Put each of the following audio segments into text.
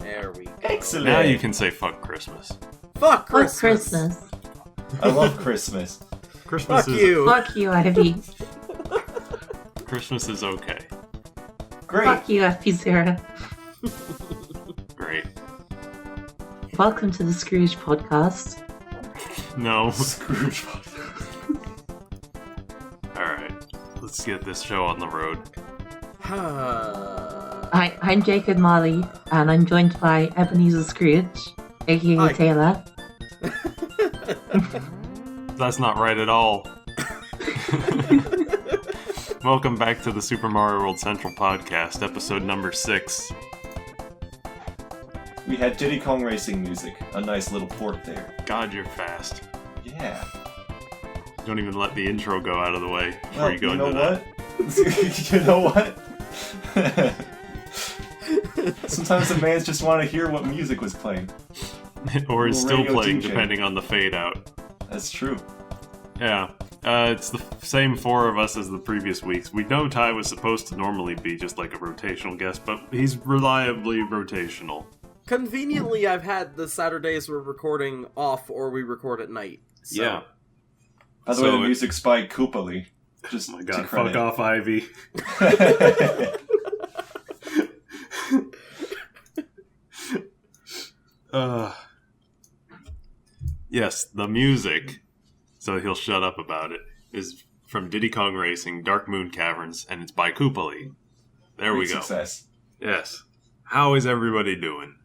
There we go. Excellent. Now you can say fuck Christmas. Fuck Fuck Christmas. Christmas. I love Christmas. Christmas Fuck is you. Fuck you, Ivy. Christmas is okay. Great. Fuck you, F-Zero. Great. Welcome to the Scrooge podcast. No. Scrooge. Alright. Let's get this show on the road. Hi, I'm Jacob Molly, and I'm joined by Ebenezer Scrooge, aka Hi. Taylor. That's not right at all. Welcome back to the Super Mario World Central podcast, episode number 6. We had Diddy Kong Racing music. A nice little port there. God, you're fast. Yeah. Don't even let the intro go out of the way before Well, you go you know into what? You know what? Sometimes the fans just want to hear what music was playing. that. Or is Little still radio playing, DJ. depending on the fade out. That's true. Yeah. It's the same 4 of us as the previous weeks. We know Ty was supposed to normally be just like a rotational guest, but he's reliably rotational. Conveniently, I've had the Saturdays we're recording off or we record at night. So. Yeah. By the way, So the music's by Koopali. Just Oh my to god, credit. fuck off, Ivy. Yes, the music, so he'll shut up about it, is from Diddy Kong Racing, Dark Moon Caverns, and it's by Koopali. There we Great go. Success. Yes. How is everybody doing?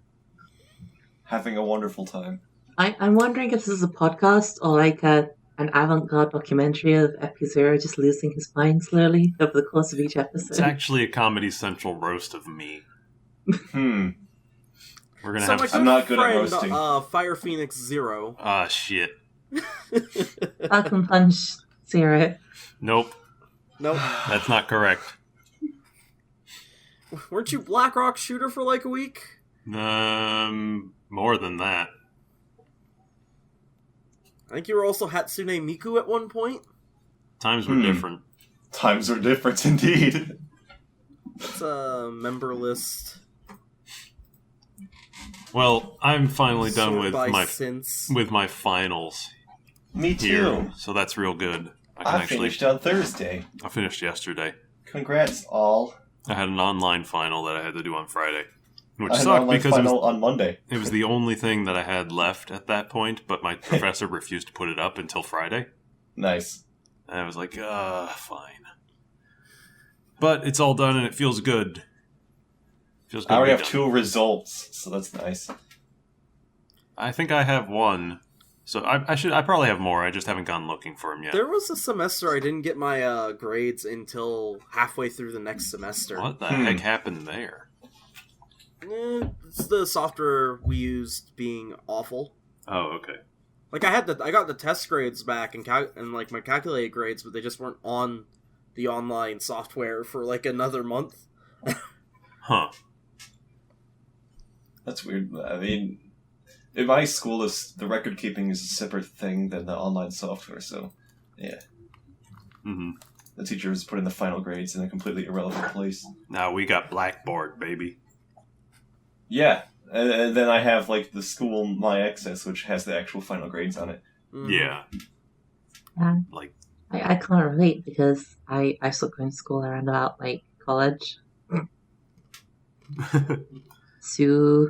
Having a wonderful time. I'm wondering if this is a podcast or like an avant-garde documentary of F-Zero just losing his mind slowly over the course of each It's episode. actually a Comedy Central roast of me. We're gonna So my have... good I'm not good at friend, roasting. Fire Phoenix Zero. Ah, shit. Falcon Punch Zero. Nope, Nope. that's not correct. Weren't you Blackrock Shooter for like a week? More than that. I think you were also Hatsune Miku at one point. Times were different. Times are different indeed. That's a member list. Well, I'm finally done Sort with by my since. with my finals Me too. here, so that's real good. I finished on Thursday. I finished yesterday. Congrats, all. I had an online final that I had to do on Friday, which I had an sucked online because final on Monday. it was the only thing that I had left at that point. But my professor refused to put it up until Friday, Nice. and I was like, fine. But it's all done and it feels good. Feels good. I to already be have done. 2 results, so that's nice. I think I have one. So I probably have more. I just haven't gone looking for them yet. There was a semester I didn't get my grades until halfway through the next semester. What the heck happened there? It's the software we used being awful. Oh, okay. Like I got the test grades back and like my calculated grades, but they just weren't on the online software for like another month. Huh. That's weird. I mean, in my school, the record keeping is a separate thing than the online software, so yeah. Mm-hmm. The teachers put in the final grades in a completely irrelevant place. Now we got Blackboard, baby. Yeah, and then I have like the school My Access, which has the actual final grades on it. Mhm. Yeah. Yeah. Like, I can't relate because I stopped going to school around about like college. So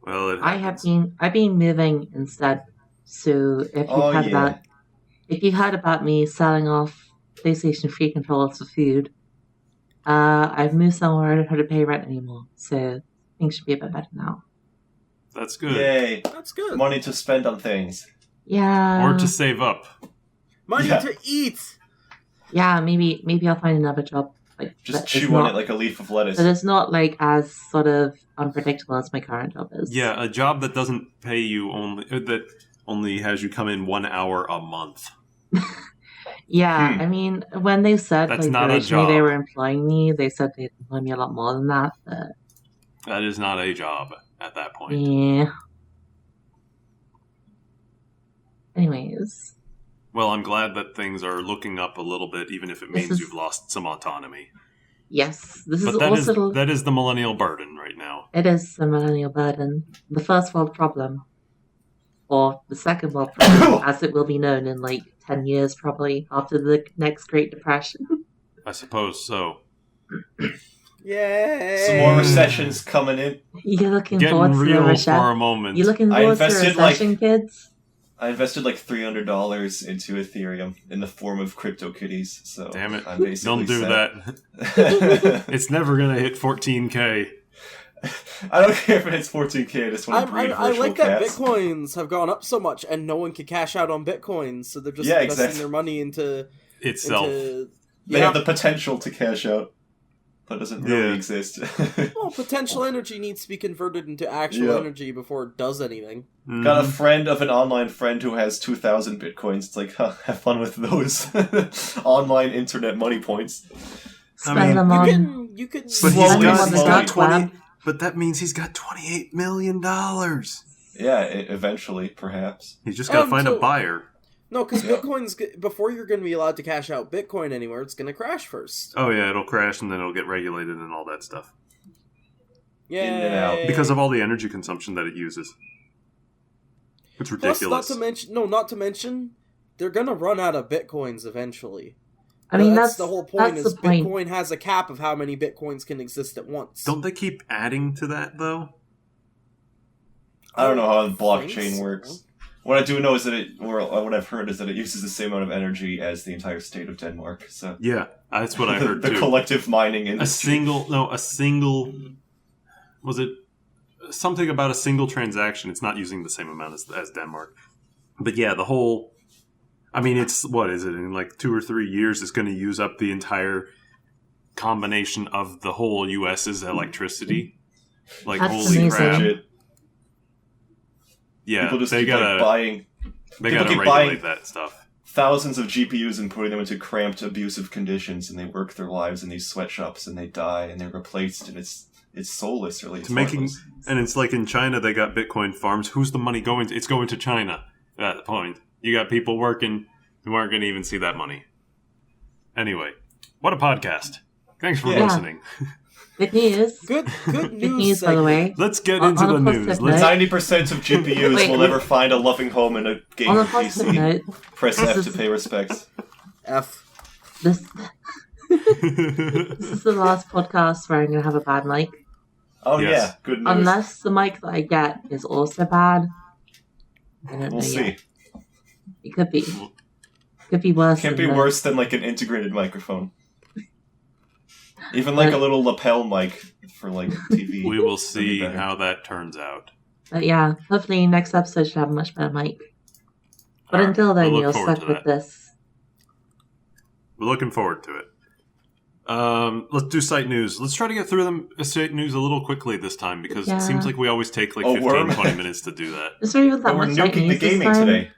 well, I've been moving instead. So if you heard about me selling off PlayStation 3 controllers for food, I've moved somewhere I don't have to pay rent anymore. So things should be a bit better now. That's good. Yay! That's good. Money to spend on things. Yeah. Or to save up. Money Yeah. to eat. Yeah, maybe I'll find another job. Like Just that is chew on not- it like a leaf of lettuce. that is not like as sort of unpredictable as my current job is. Yeah, a job that doesn't pay you that only has you come in 1 hour a month. Yeah, I mean, when they said That's like not a originally they job. were employing me, they said they'd employ me a lot more than that. But That is not a job at that point. yeah. Anyways, Well, I'm glad that things are looking up a little bit, even if it This means is- you've lost some autonomy. Yes, this But is that is the millennial burden right now. It is the millennial burden, the first world problem, or the second world problem, as it will be known in like 10 years, probably after the next Great Depression. I suppose so. Yay! Some more recessions coming in. You're looking Getting forward to the real for a recession. moment. You're looking I forward to the invested, recession, kids. I invested like $300 into Ethereum in the form of CryptoKitties. So Damn it! I'm basically Don't do set. that. It's never gonna hit 14K. I don't care if it hits 14K. I just want to breed I virtual like that cats. bitcoins have gone up so much and no one can cash out on bitcoins, so they're just Yeah, investing exactly. their money into Itself. They have the potential to cash out, but doesn't really Yeah. exist. Well, potential energy needs to be converted into actual Yeah. energy before it does anything. Mhm. Got a friend of an online friend who has 2,000 bitcoins. It's like, huh, have fun with those online internet money points. Spend mean, them on. You can But Spend he's them got, on the he's got dark 20. web. But that means he's got $28 million. Yeah, eventually, perhaps. He's just gotta find a so- buyer. No, because Yeah. bitcoin's before you're going to be allowed to cash out Bitcoin anywhere, it's going to crash first. Oh yeah, it'll crash and then it'll get regulated and all that stuff Yeah, and out. because of all the energy consumption that it uses. It's Plus, ridiculous. not to mention, they're going to run out of Bitcoins eventually. I mean, that's the whole point. that's Is the point. Bitcoin has a cap of how many Bitcoins can exist at once. Don't they keep adding to that though? I don't know how the think blockchain so. works. What I do know is that what I've heard is that it uses the same amount of energy as the entire state of Denmark. So Yeah, that's what I heard the too. collective mining industry. A single. Was it something about a single transaction? It's not using the same amount as Denmark. But yeah, the whole. I mean, it's what is it in like 2 or 3 years? It's going to use up the entire combination of the whole U.S.'s electricity. Like That's holy amazing. crap! Shit. Yeah, People just they keep gotta buying they people gotta keep regulate buying- that stuff. thousands of GPUs and putting them into cramped, abusive conditions, and they work their lives in these sweatshops, and they die, and they're replaced, and it's soulless, really. It's To making worthless. and it's like in China they got Bitcoin farms. Who's the money going to? It's going to China at that point. You got people working who aren't going to even see that money. Anyway, what a podcast. Thanks for Yeah. listening. Good news. Good Good news. news, by the segment. way. Let's get On- into on a the positive news. note- Let's 90% of GPUs Wait, will wait. never find a loving home in a game On a of positive PC. note, Press this F is- to pay respects. F. this this is the last podcast where I'm going to have a bad mic. Oh Yes. yeah, good news. Unless the mic that I get is also bad. I don't know We'll see. yet. It could be. Could be worse. Can't than be the- worse than like an integrated microphone. Even like a little lapel mic for like TV. we will That'd be see better. how that turns out. But yeah, hopefully next episode should have a much better mic. But All right, until then, we'll you're look forward stuck to with that. this. We're looking forward to it. Let's do site news. Let's try to get through them site news a little quickly this time because Yeah. it seems like we always take like Oh, 15, worm. 20 minutes to do that. Is there even that But we're much like nuking the news this gaming time? today.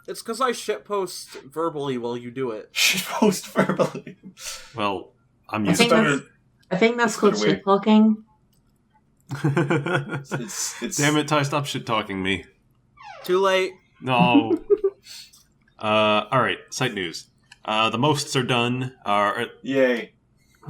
It's because I shitpost verbally while you do it. Shit post verbally. Well, I'm I used think to better- that's, I think that's It's called better way. shit talking. it. It's Damn it, Ty, stop shit talking me. Too late. No. Alright, site news. The mosts are done. Yay.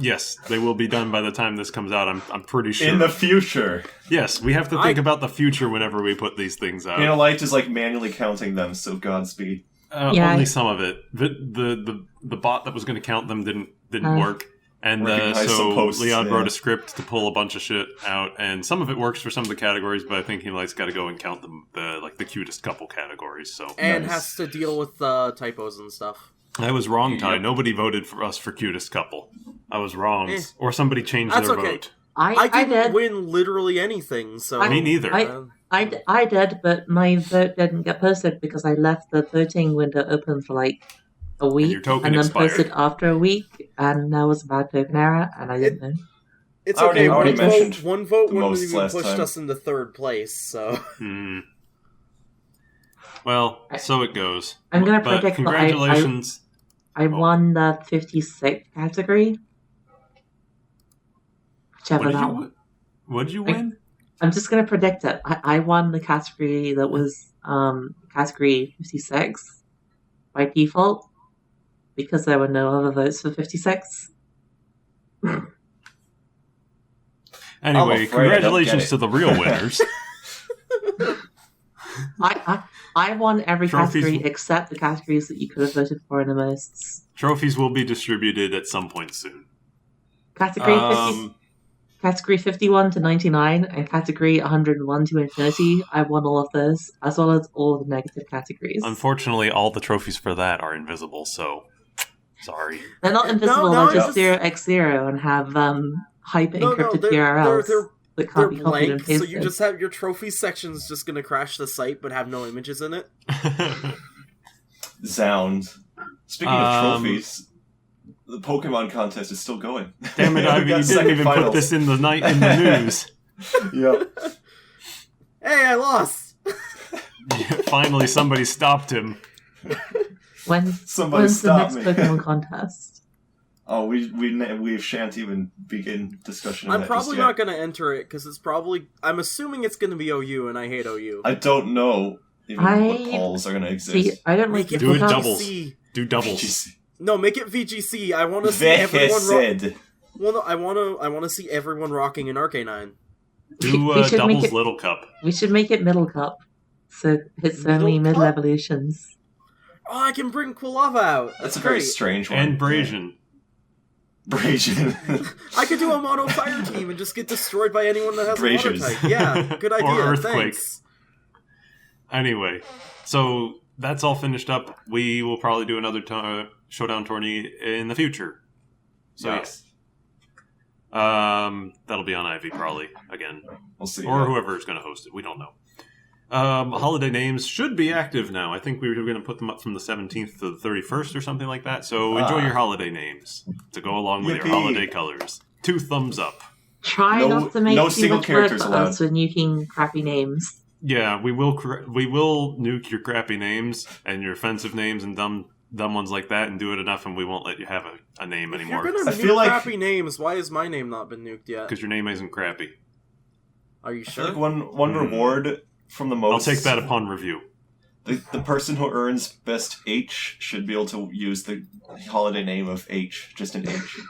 Yes, they will be done by the time this comes out, I'm pretty sure. In the future. Yes, we have to think about the future whenever we put these things out. Light is like manually counting them, so Godspeed. Yeah, Only I- some of it. The bot that was going to count them didn't Uh. work, and Recognize some so posts, Leon yeah. wrote a script to pull a bunch of shit out, and some of it works for some of the categories, but I think he likes got to go and count them the cutest couple categories. So And Nice. has to deal with typos and stuff. I was wrong, Ty. Yep. Nobody voted for us for cutest couple. I was wrong, Eh. or somebody changed That's their okay. vote. I didn't did. win literally anything, so... Me neither. I did, but my vote didn't get posted because I left the voting window open for like a week your token and then expired. posted after a week, and there was a bad token error, and I didn't know. It's I already- okay, I already mentioned one vote the wouldn't most even last pushed time. us into third place, so... Hmm. Well, so it goes. I'm gonna But predict that congratulations. I won the 56th category. Whichever that one. What did you I- win? I'm just gonna predict it. I won the category that was category 56 by default because there were no other votes for 56. Anyway, afraid I don't congratulations get it. to the real winners. I won every Trophies- category except the categories that you could have voted for the most. Trophies will be distributed at some point soon. Category 51 to 99 and category 101 to infinity. I won all of those, as well as all the negative categories. Unfortunately, all the trophies for that are invisible, so sorry. They're not invisible, no, they're just it's- 0x0 and have hyper No, encrypted they're URLs that they're can't be copied and blank, so pasted. you just have your trophy section's just gonna crash the site but have no images in it. Zound. Speaking of trophies, the Pokemon contest is still going. Damn it, Ivy, Got you didn't second even put finals. this in the news. Yeah. Hey, I lost! Finally, somebody stopped him. Somebody When's the stop next me. Pokemon contest? Oh, we shan't even begin discussion on I'm that probably just yet. not gonna enter it because it's probably. I'm assuming it's gonna be OU, and I hate OU. I don't know even what I- polls are going to exist. See, I don't like Make it Do it Pokemon. doubles. VGC. Do doubles. Jeez. No, make it VGC. I want to see everyone. Said. Well, no, I want to see everyone rocking an Arcanine. Do We should make doubles it- Little Cup. We should make it Middle Cup. So it's only Middle middle Cup? evolutions. Oh, I can bring Quilava out. That's a very great. strange one. And Brazian. Brazian. I could do a mono fire team and just get destroyed by anyone that has a water Braziers. type. Yeah, good idea. Earthquake. Thanks. Anyway, so that's all finished up. We will probably do another showdown tourney in the future. So Yes. that'll be on Ivy probably again, We'll see. or whoever is going to host it. We don't know. Holiday names should be active now. I think we were going to put them up from the 17th to the 31st or something like that. So enjoy your holiday names to go along with your Yippee. holiday colors. 2 thumbs up. Try No- not to make no too single much work characters for allowed. us with nuking crappy names. Yeah, we will nuke your crappy names and your offensive names and dumb ones like that, and do it enough, and we won't let you have a name If anymore you're gonna I nuke feel like- crappy names, why has my name not been nuked yet? because your name isn't crappy. Are you I feel sure? like one reward from the I'll most. take that upon review. The person who earns best H should be able to use the holiday name of H, just an H.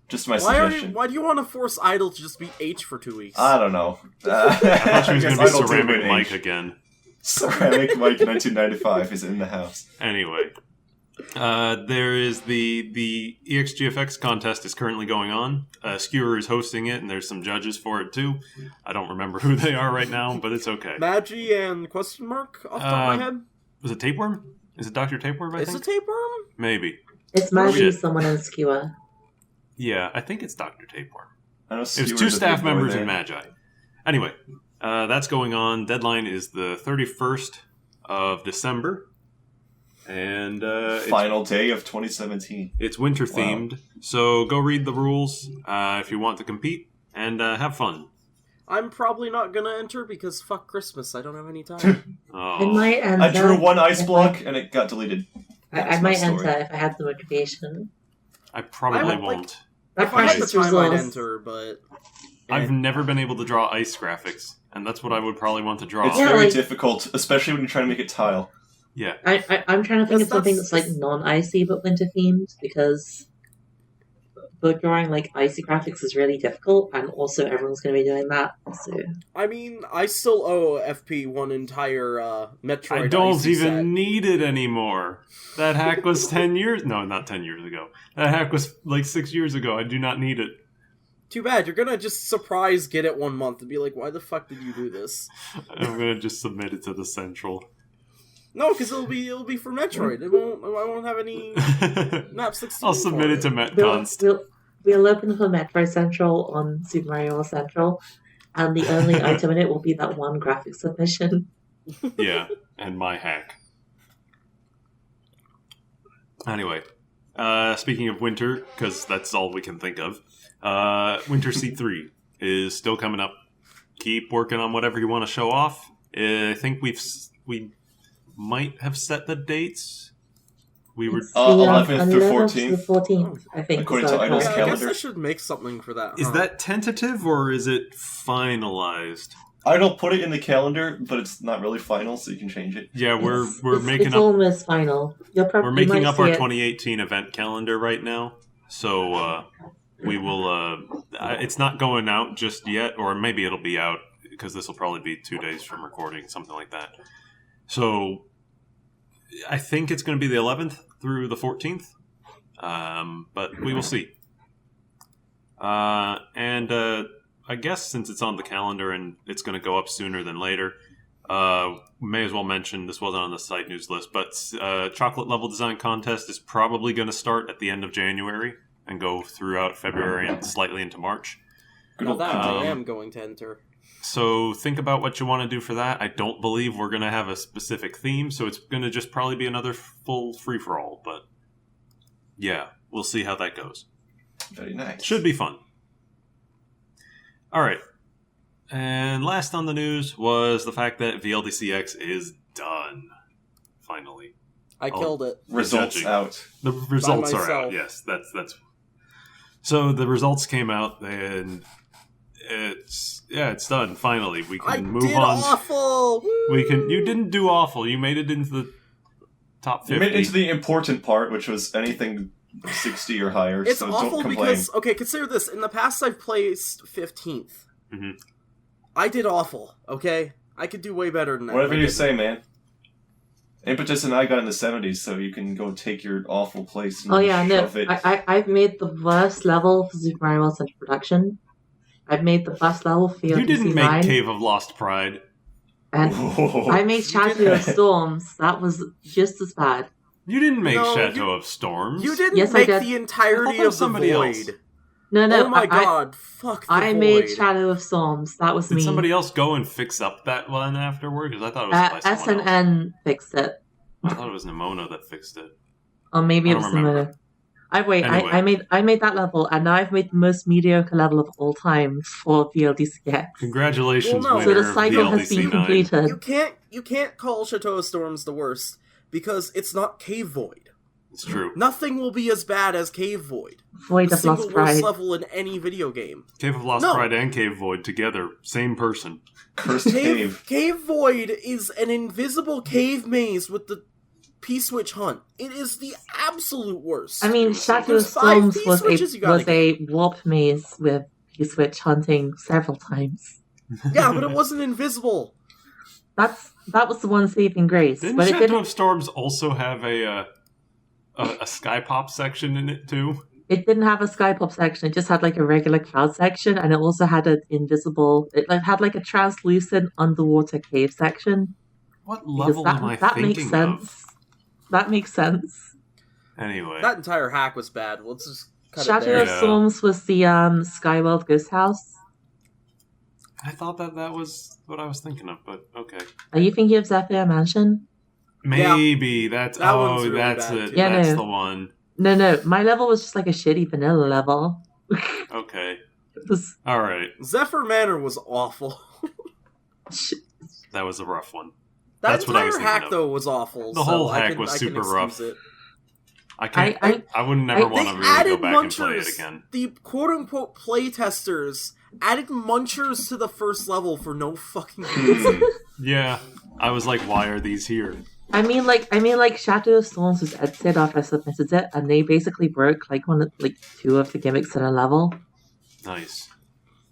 Just my suggestion. Why do you want to force Idol to just be H for 2 weeks? I don't know. I thought she was going to be Guess Idol did Ceramic win Mike H. again. Ceramic Mike 1995 is in the house. Anyway, there is the EXGFX contest is currently going on. Skewer is hosting it, and there's some judges for it too. I don't remember who they are right now, but it's okay. Magi and question mark off the top of my head. Was it Tapeworm? Is it Dr. Tapeworm, I Is think? it tapeworm? Maybe. It's Maggie, Shit. someone and Skewer. Yeah, I think it's Dr. Tapeworm. I know It was Skewer's 2 a staff big boy members there. and Magi. Anyway, that's going on. Deadline is the 31st of December. And Final day of 2017. it's winter themed. So go read the rules if you want to compete and have fun. I'm probably not gonna enter because fuck Christmas. I don't have any time. I Oh, might enter. I drew one ice if block and it got deleted. I That's my might story. enter if I had the motivation. I probably I would, like- won't. That if I had the precious time, I'd resource. enter, but I've never been able to draw ice graphics, and that's what I would probably want to draw. It's Yeah, very like- difficult, especially when you're trying to make it tile. Yeah. I'm trying to think of something That's- that's like non-icy but winter themed because but drawing like icy graphics is really difficult, and also everyone's going to be doing that. So I mean, I still owe FP one entire Metroid. I don't Icy even set. need it anymore. That hack was 10 years... No, not 10 years ago. That hack was like 6 years ago. I do not need it. Too bad. You're gonna just surprise get it 1 month and be like, "Why the fuck did you do this?" I'm going to just submit it to the Central. No, because it'll be for Metroid. It won't. I won't have any map 16. I'll submit for it to we'll, MetConst. we'll open for Metro Central on Super Mario World Central, and the only item in it will be that one graphic submission. Yeah, and my hack. Anyway, speaking of winter, because that's all we can think of, Winter C3 is still coming up. Keep working on whatever you want to show off. I think we might have set the dates. We were It's 11th through 11th to 14th. 14th, I think. According so to Idle's Yeah, I calendar. guess I should make something for that. Is huh? that tentative or is it finalized? I don't put it in the calendar, but it's not really final, so you can change it. Yeah, we're It's making up almost final. we're making up our it. 2018 event calendar right now. So we will. It's not going out just yet, or maybe it'll be out because this will probably be 2 days from recording, something like that. So I think it's going to be the 11th through the 14th, but we will see. And I guess since it's on the calendar and it's going to go up sooner than later, may as well mention, this wasn't on the site news list, but Chocolate Level Design Contest is probably going to start at the end of January and go throughout February and slightly into March. Now that I am going to enter. So think about what you want to do for that. I don't believe we're going to have a specific theme, so it's going to just probably be another full free-for-all, but yeah, we'll see how that goes. Very nice. Should be fun. All right. And last on the news was the fact that VLDCX is done. Finally. I killed it. Results judging. out. The results are out. myself. Yes, that's. So the results came out, and it's done. Finally, we can I move did on. awful! We can. You didn't do awful. You made it into the top 50. You made it into the important part, which was anything 60 or higher. It's so awful don't complain. because, okay, consider this. In the past, I've placed 15th. Mhm. I did awful, okay? I could do way better than that. Whatever I you didn't. say, man. Impetus and I got in the 70s, so you can go take your awful place and Oh yeah, no, shove it. I've made the worst level for Super Mario World Central Production. I've made the best level for You didn't make 9, Cave of Lost Pride. and I made Shadow of Storms. That was just as bad. You didn't make No, Chateau of Storms. You didn't Yes, I make did. the I entirety thought that was of the somebody void. else. No, Oh my god, fuck the I void. made Shadow of Storms. That was Did me. somebody else go and fix up that one afterward? Because I thought it was by someone else. SNN fixed it. I thought it was Nimona that fixed it. Or maybe I it don't was remember. similar. Anyway. I made that level, and now I've made the most mediocre level of all time for VLDCX. Congratulations, Well, no. winner So the of cycle has VLDC been 9. completed. You can't call Chateau of Storms the worst because it's not Cave Void. It's true. Nothing will be as bad as Cave Void. Void The of single Lost worst Pride. level in any video game. Cave of Lost No. Pride and Cave Void together, same person. Cursed cave. Cave Void is an invisible cave maze with the P-switch hunt. It is the absolute worst. I mean, Shadow of There's 5 Storms was P-switches you gotta a warp maze with P-switch hunting several times. Yeah, but it wasn't invisible. That was the one saving grace. Didn't but it Shadow didn't. of Storms also have a Sky Pop section in it too? It didn't have a sky pop section. It just had like a regular cloud section, and it also had an invisible. It had like a translucent underwater cave section. What Because level am I that thinking makes sense. of? That makes sense. Anyway, That entire hack was bad. Let's just cut it Shadow there. of Yeah. Storms was the Skyworld Ghost House. I thought that was what I was thinking of, but okay. Are you thinking of Zephyr Mansion? Maybe that's That one's really that's bad, it. too. Yeah, That's no. the one. No. My level was just like a shitty vanilla level. Okay. It was All right. Zephyr Manor was awful. That was a rough one. That That's what I was entire thinking hack, of. though, was awful. The so whole I hack can- was I can super excuse rough. it. I can't. I- I would never I- want They to really go added back and play it munchers. again. The quote-unquote playtesters added munchers to the first level for no fucking reason. Yeah, I was like, why are these here? I mean, like Shadow of Storms was edited after I submitted it, and they basically broke like two of the gimmicks in a level. Nice.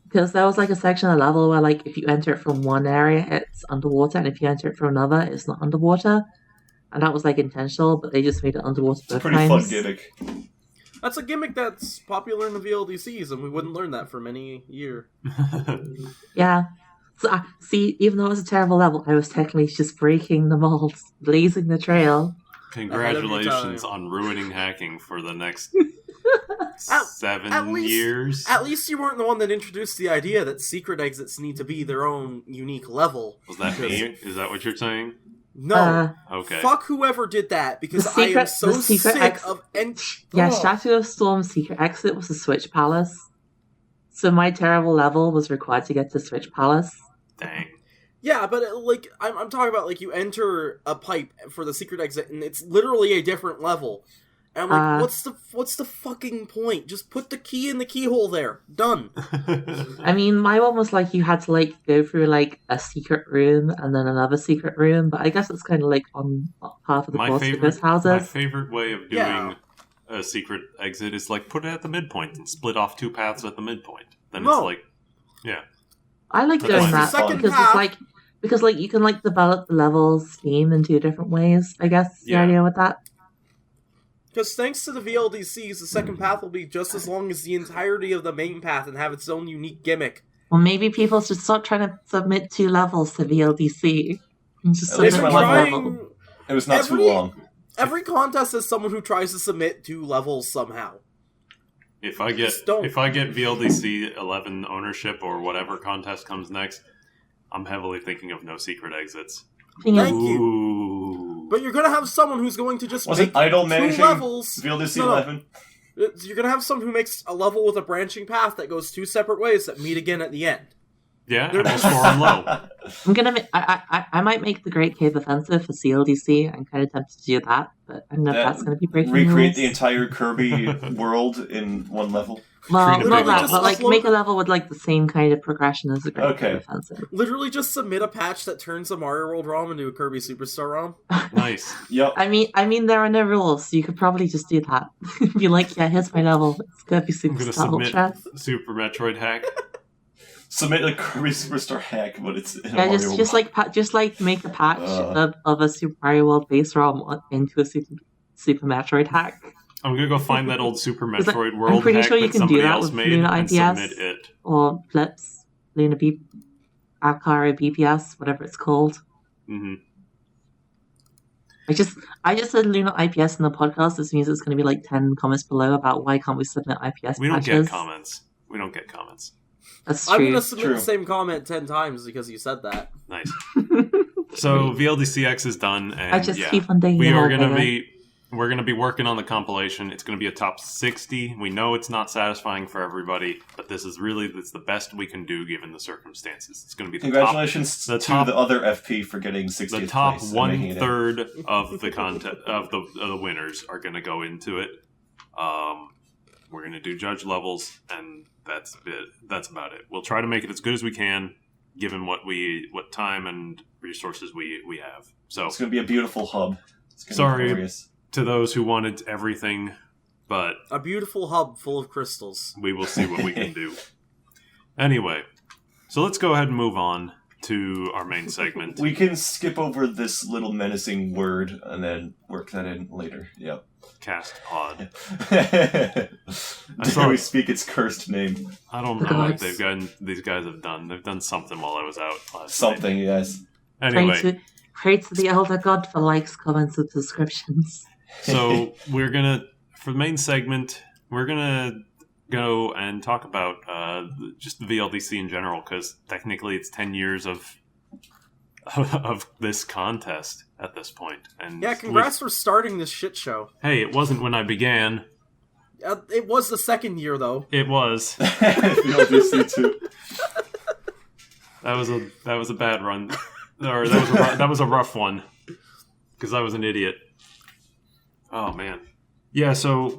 Because there was like a section of the level where like if you enter it from one area, it's underwater, and if you enter it from another, it's not underwater. And that was like intentional, but they just made it underwater It's a both pretty fun times. gimmick. That's a gimmick that's popular in the VLDCs, and we wouldn't learn that for many years. Yeah. So see, even though it was a terrible level, I was technically just breaking the molds, blazing the trail. Congratulations time. on ruining hacking for the next At 7 least- years. At least you weren't the one that introduced the idea that secret exits need to be their own unique level. Was that me? Is that what you're saying? No. Okay. Fuck whoever did that, because The I am secret- so the secret sick ex- of... Yeah, Ugh. Shadow of Storm's secret exit was the Switch Palace. So my terrible level was required to get to Switch Palace. Dang. Yeah, but I'm talking about like you enter a pipe for the secret exit, and it's literally a different level. And I'm like, what's the fucking point? Just put the key in the keyhole there. Done. I mean, my one was like you had to like go through like a secret room and then another secret room, but I guess it's kind of like on half of the my course for favorite those houses. way of doing Yeah. a secret exit is like put it at the midpoint and split off 2 paths at the midpoint. Then No. it's like, yeah. I like That's doing the that second because path. it's like you can like develop the level's theme in 2 different ways. I guess the Yeah. idea with that. Because thanks to the VLDCs, the second path will be just as long as the entirety of the main path and have its own unique gimmick. Well, maybe people should stop trying to submit 2 levels to VLDC. And just At least submit my one level- level. It was not too long. Every contest has someone who tries to submit 2 levels somehow. If I get Just don't. VLDC 11 ownership or whatever contest comes next, I'm heavily thinking of no secret exits. Thing is, Thank you. Ooh. But you're gonna have someone who's going to just Wasn't make Idle 2 managing levels. VLDC No, no. 11? You're gonna have someone who makes a level with a branching path that goes 2 separate ways that meet again at the end. Yeah, They're and we'll score them low. I'm gonna. I might make the Great Cave Offensive for CLDC. I'm kind of tempted to do that, but I don't know if that's going to be breaking Recreate rules. the entire Kirby world in one level. Well, Literally not that, just but like upload make a level with like the same kind of progression as the Great Okay. Cave Offensive. Literally just submit a patch that turns a Mario World ROM into a Kirby Superstar ROM. Nice. Yep. I mean, there are no rules, so you could probably just do that. Be like, yeah, here's my level. It's gonna be I'm Super gonna Star submit Ultra. Super Metroid hack. Submit a Kirby Superstar hack, but it's in a Yeah, Mario just like make a patch of a Super Mario World base ROM into a Super Metroid hack. I'm gonna go find that old Super 'Cause Metroid I'm World pretty hack sure you that can do somebody that else with made Luna and IPS. submit it. Or Flips, Luna B, Akara BPS, whatever it's called. Hmm. I just said Luna IPS in the podcast. This means it's going to be like 10 comments below about why can't we submit IPS We don't patches. get comments. We don't get comments. That's I'm true. gonna submit True. the same comment 10 times because you said that. Nice. So VLDCX is done, and I just yeah, keep on digging we a are hole gonna bigger. we're gonna be working on the compilation. It's gonna be a top 60. We know it's not satisfying for everybody, but this is the best we can do given the circumstances. It's gonna be the Congratulations the to top- the other FP for getting 60th the top place. and making it in. 1/3 of the content of the winners are gonna go into it. We're gonna do judge levels, and that's it. That's about it. We'll try to make it as good as we can, given what time and resources we have. So It's going to be a beautiful hub. It's gonna Sorry. be glorious. to those who wanted everything, but A beautiful hub full of crystals. we will see what we can do. Anyway, so let's go ahead and move on to our main segment. We can skip over this little menacing word and then work that in later. Yep. Cast pod. Dare saw- we speak its cursed name? I don't know what these guys have done. They've done something while I was out last night. Something, yes. Anyway, Pray to the Elder God for likes, comments, and subscriptions. so we're gonna for the main segment, we're gonna go and talk about just the VLDC in general, because technically it's 10 years of this contest at this point. And Yeah, congrats for starting this shit show. hey, it wasn't when I began. It was the second year, though. It was. VLDC too. That was a bad run, or that was a rough one, because I was an idiot. Oh man, yeah. So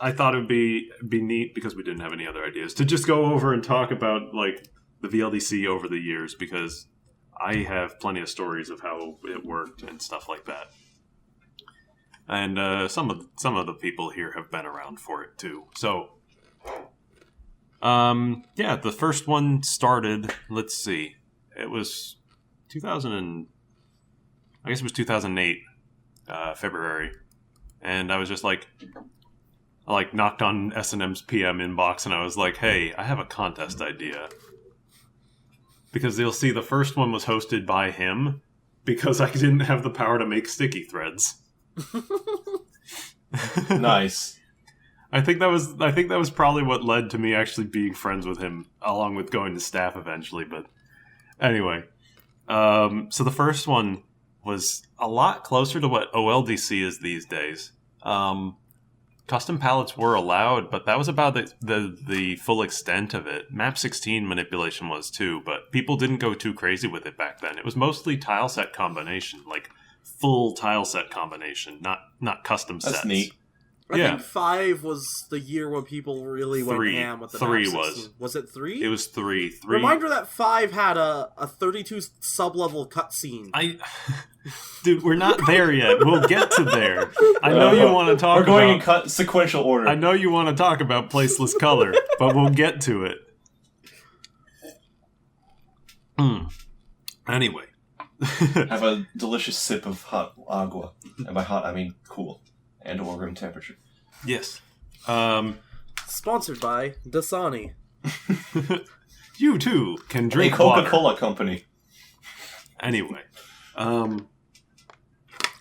I thought it'd be neat, because we didn't have any other ideas, to just go over and talk about like the VLDC over the years, because I have plenty of stories of how it worked and stuff like that. And some of the people here have been around for it too. So, yeah, the first one started. Let's see, it was 2008, February, and I was just like, I knocked on S&M's PM inbox, and I was like, "Hey, I have a contest idea." Because you'll see, the first one was hosted by him, because I didn't have the power to make sticky threads. Nice. I think that was probably what led to me actually being friends with him, along with going to staff eventually. But anyway, so the first one was a lot closer to what OLDC is these days. Custom palettes were allowed, but that was about the full extent of it. Map 16 manipulation was too, but people didn't go too crazy with it back then. It was mostly tile set combination, like full tile set combination, not custom sets. That's neat. I think 5 was the year when people really went ham with the 3 map was. 16. Was it 3? It was 3. Reminder that 5 had a 32 sub-level cutscene. Dude, we're not there yet. We'll get to there. I know you want to talk about... We're going in sequential order. I know you want to talk about Placeless Color, but we'll get to it. Anyway. Have a delicious sip of hot agua. And by hot, I mean cool. And or room temperature. Yes. Sponsored by Dasani. You too can drink a Coca-Cola company. Anyway.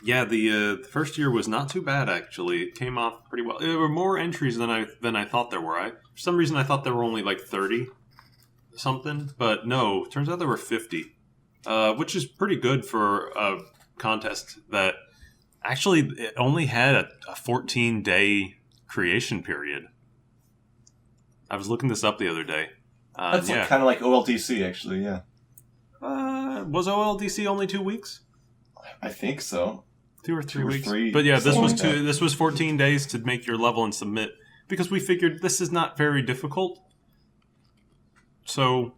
Yeah, the first year was not too bad, actually. It came off pretty well. There were more entries than I thought there were. For some reason, I thought there were only like 30 something, but no, turns out there were 50, which is pretty good for a contest that actually it only had a 14-day creation period. I was looking this up the other day. That's kind of like OLDC, actually, yeah. Was OLDC only 2 weeks? I think so. 2 or 3 weeks. 3, but yeah, this was This was 14 days to make your level and submit, because we figured this is not very difficult. So,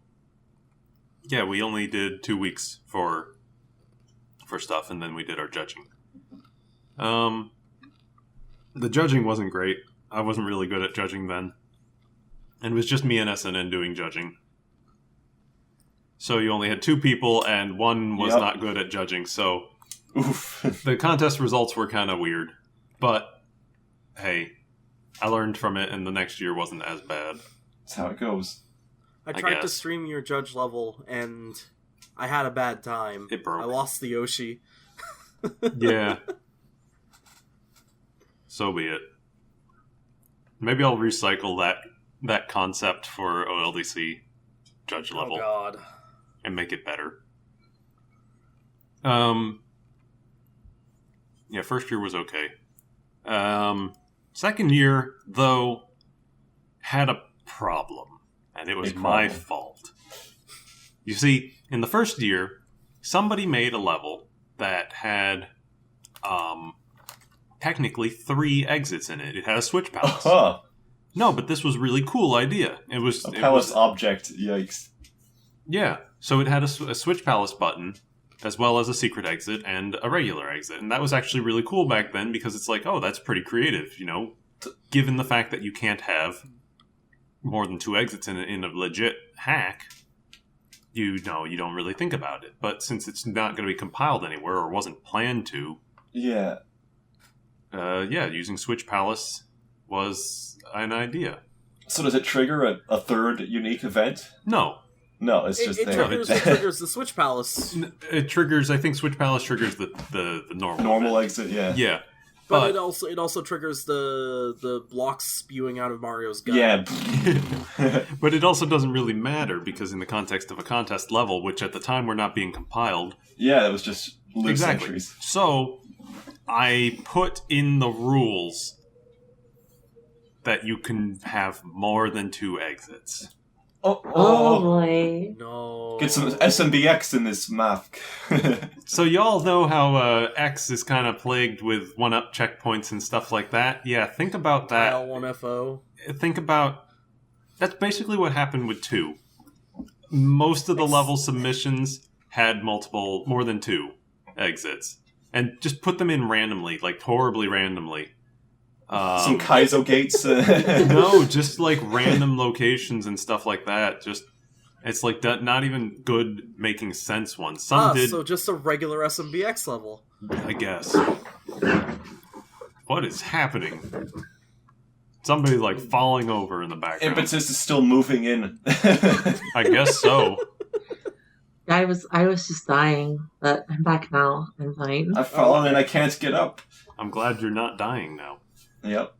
yeah, we only did 2 weeks for stuff, and then we did our judging. The judging wasn't great. I wasn't really good at judging then. And it was just me and SNN doing judging. So you only had 2 people, and one was not good at judging, so... Oof. The contest results were kind of weird. But, hey, I learned from it, and the next year wasn't as bad. That's how it goes. I tried to stream your judge level, and I had a bad time. It broke. I lost the Yoshi. Yeah. So be it. Maybe I'll recycle that concept for OLDC judge level. Oh god. And make it better. Yeah, first year was okay. Second year, though, had a problem. And it was my fault. You see, in the first year, somebody made a level that had technically 3 exits in it. It had a switch palace. Uh-huh. No, but this was a really cool idea. It was a palace object. Yikes. Yeah, so it had a switch palace button, as well as a secret exit and a regular exit. And that was actually really cool back then, because it's like, oh, that's pretty creative, you know? Given the fact that you can't have more than 2 exits in a legit hack, you don't really think about it. But since it's not going to be compiled anywhere, or wasn't planned to... Yeah. Using Switch Palace was an idea. So does it trigger a third unique event? No. No, it's just there. It triggers the Switch Palace. It triggers, I think Switch Palace triggers the normal exit, yeah. Yeah. But it also triggers the blocks spewing out of Mario's gun. Yeah. But it also doesn't really matter, because in the context of a contest level, which at the time were not being compiled... Yeah, it was just loose entries. So, I put in the rules that you can have more than 2 exits. Oh boy. No. Get some SMBX in this map. So y'all know how X is kind of plagued with 1-up checkpoints and stuff like that? Yeah, think about that. L1FO. Think about... That's basically what happened with 2. Most of the level submissions had more than 2 exits. And just put them in randomly, like horribly randomly. Some Kaizo gates. No, just like random locations and stuff like that. Just it's like not even good making sense ones. Some did. So just a regular SMBX level. I guess. What is happening? Somebody's like falling over in the background. Impetus is still moving in. I guess so. I was just dying, but I'm back now. I'm fine. I've fallen and I can't get up. I'm glad you're not dying now. Yep.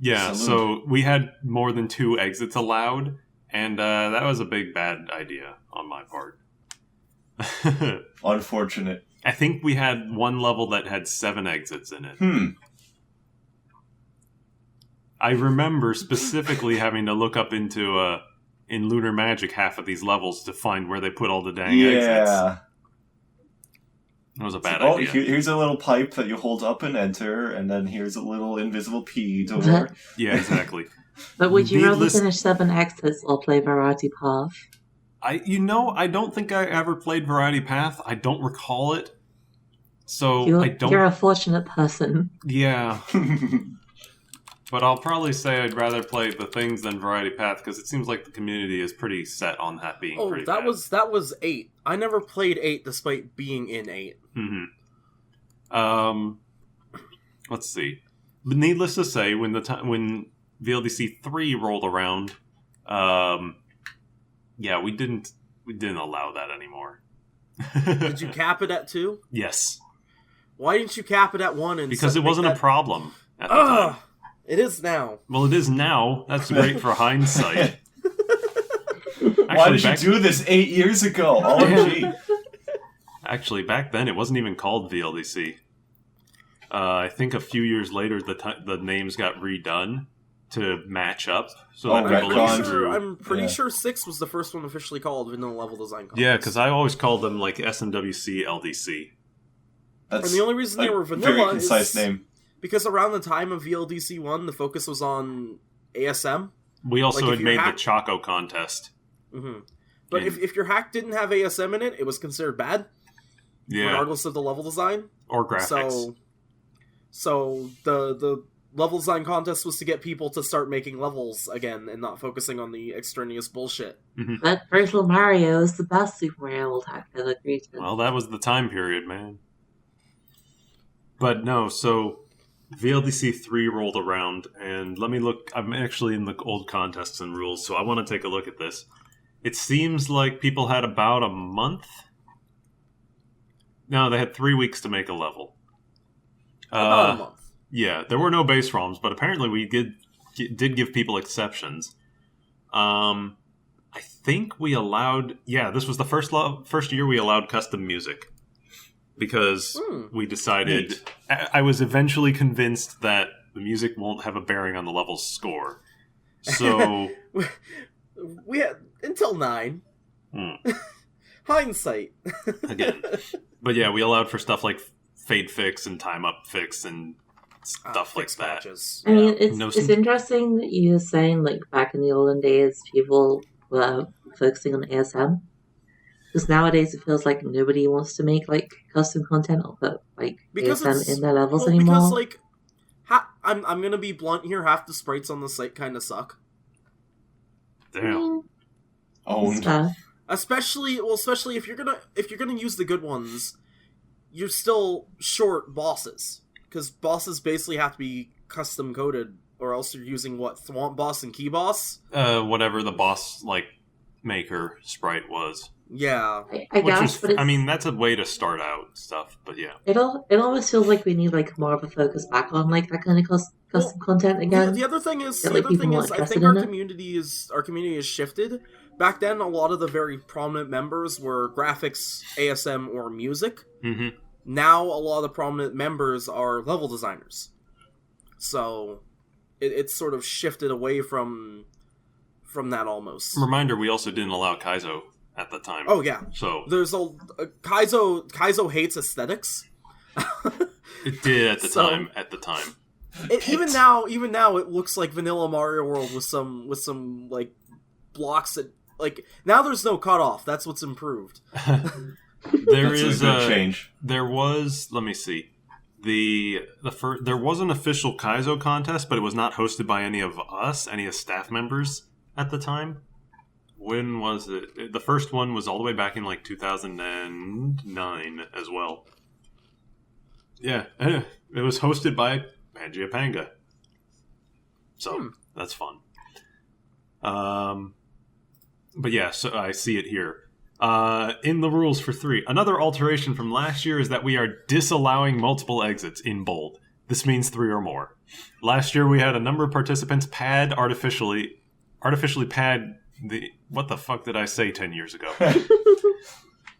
Yeah, Salute. so we had more than 2 exits allowed, and that was a big bad idea on my part. Unfortunate. I think we had one level that had 7 exits in it. I remember specifically having to look up into, in Lunar Magic, half of these levels to find where they put all the dang exits. It was a bad idea. Here's a little pipe that you hold up and enter, and then here's a little invisible P door. Yeah, exactly. But would you rather finish 7 exits or play Variety Path? I don't think I ever played Variety Path. I don't recall it. So You're a fortunate person. Yeah. But I'll probably say I'd rather play the things than Variety Path, because it seems like the community is pretty set on that being pretty bad. that was 8. I never played 8 despite being in 8. Mm-hmm. Let's see. But needless to say, when VLDC 3 rolled around, we didn't allow that anymore. Did you cap it at 2? Yes. Why didn't you cap it at 1? Because it wasn't a problem at the time. It is now. Well, it is now. That's great for hindsight. Why did you do this 8 years ago? OMG. Actually, back then, it wasn't even called VLDC. I think a few years later, the names got redone to match up. So I'm pretty sure 6 was the first one officially called Vanilla Level Design Contest. Yeah, because I always called them like SMWC LDC. And the only reason they were vanilla very concise is name. Because around the time of VLDC 1, the focus was on ASM. We also had made the Choco contest. Mm-hmm. But if your hack didn't have ASM in it, it was considered bad. Yeah. Regardless of the level design. Or graphics. So the level design contest was to get people to start making levels again and not focusing on the extraneous bullshit. Mm-hmm. But Virtual Mario is the best Super Mario old hack, I'll agree to. Well, that was the time period, man. But no, so VLDC 3 rolled around, and let me look. I'm actually in the old contests and rules, so I want to take a look at this. It seems like people had about a month. No, they had 3 weeks to make a level. About a month. Yeah, there were no base ROMs, but apparently we did give people exceptions. I think we allowed... Yeah, this was the first year we allowed custom music. Because we decided... I was eventually convinced that the music won't have a bearing on the level's score. So... we had... Until 9. Hindsight. Again. But yeah, we allowed for stuff like fade fix and time up fix and stuff like that. Matches. I mean, it's interesting that you're saying, like, back in the olden days, people were focusing on ASM. Because nowadays it feels like nobody wants to make, like, custom content or put, like, ASM in their levels anymore. Because, like, I'm gonna be blunt here, half the sprites on the site kind of suck. Damn. Owned. Especially if you're gonna use the good ones, you're still short bosses. Because bosses basically have to be custom coded, or else you're using Thwomp Boss and Key Boss? Whatever the boss, like, maker sprite was. Yeah. I guess, but I mean, that's a way to start out stuff, but yeah. It almost feels like we need, like, more of a focus back on, like, that kind of custom content again. The other thing is, I think our community has shifted. Back then, a lot of the very prominent members were graphics, ASM, or music. Mm-hmm. Now, a lot of the prominent members are level designers. So, it's sort of shifted away from that almost. Reminder: we also didn't allow Kaizo at the time. Oh yeah. So there's Kaizo hates aesthetics. It did at the time. At the time. Even now, it looks like Vanilla Mario World with some like blocks that like now there's no cutoff. That's what's improved. There is a change. There was. Let me see. There was an official Kaizo contest, but it was not hosted by any of us, any of staff members at the time. When was it? The first one was all the way back in like 2009 as well. Yeah, it was hosted by Pangaea Panga. So that's fun. But yeah, so I see it here. In the rules for 3, another alteration from last year is that we are disallowing multiple exits in bold. This means 3 or more. Last year we had a number of participants artificially pad the... What the fuck did I say 10 years ago?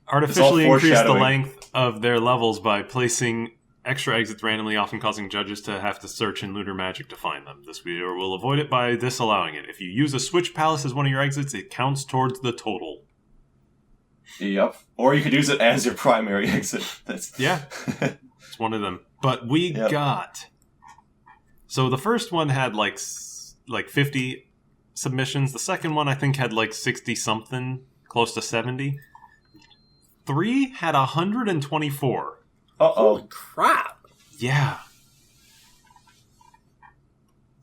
Artificially increase the length of their levels by placing extra exits randomly, often causing judges to have to search in Lunar Magic to find them. This video will avoid it by disallowing it. If you use a Switch Palace as one of your exits, it counts towards the total. Yep. Or you could use it as your primary exit. That's Yeah. It's one of them. But we got... So the first one had like 50 submissions. The second one, I think, had like 60-something, close to 70. 3 had 124. Uh-oh. Holy crap. Yeah.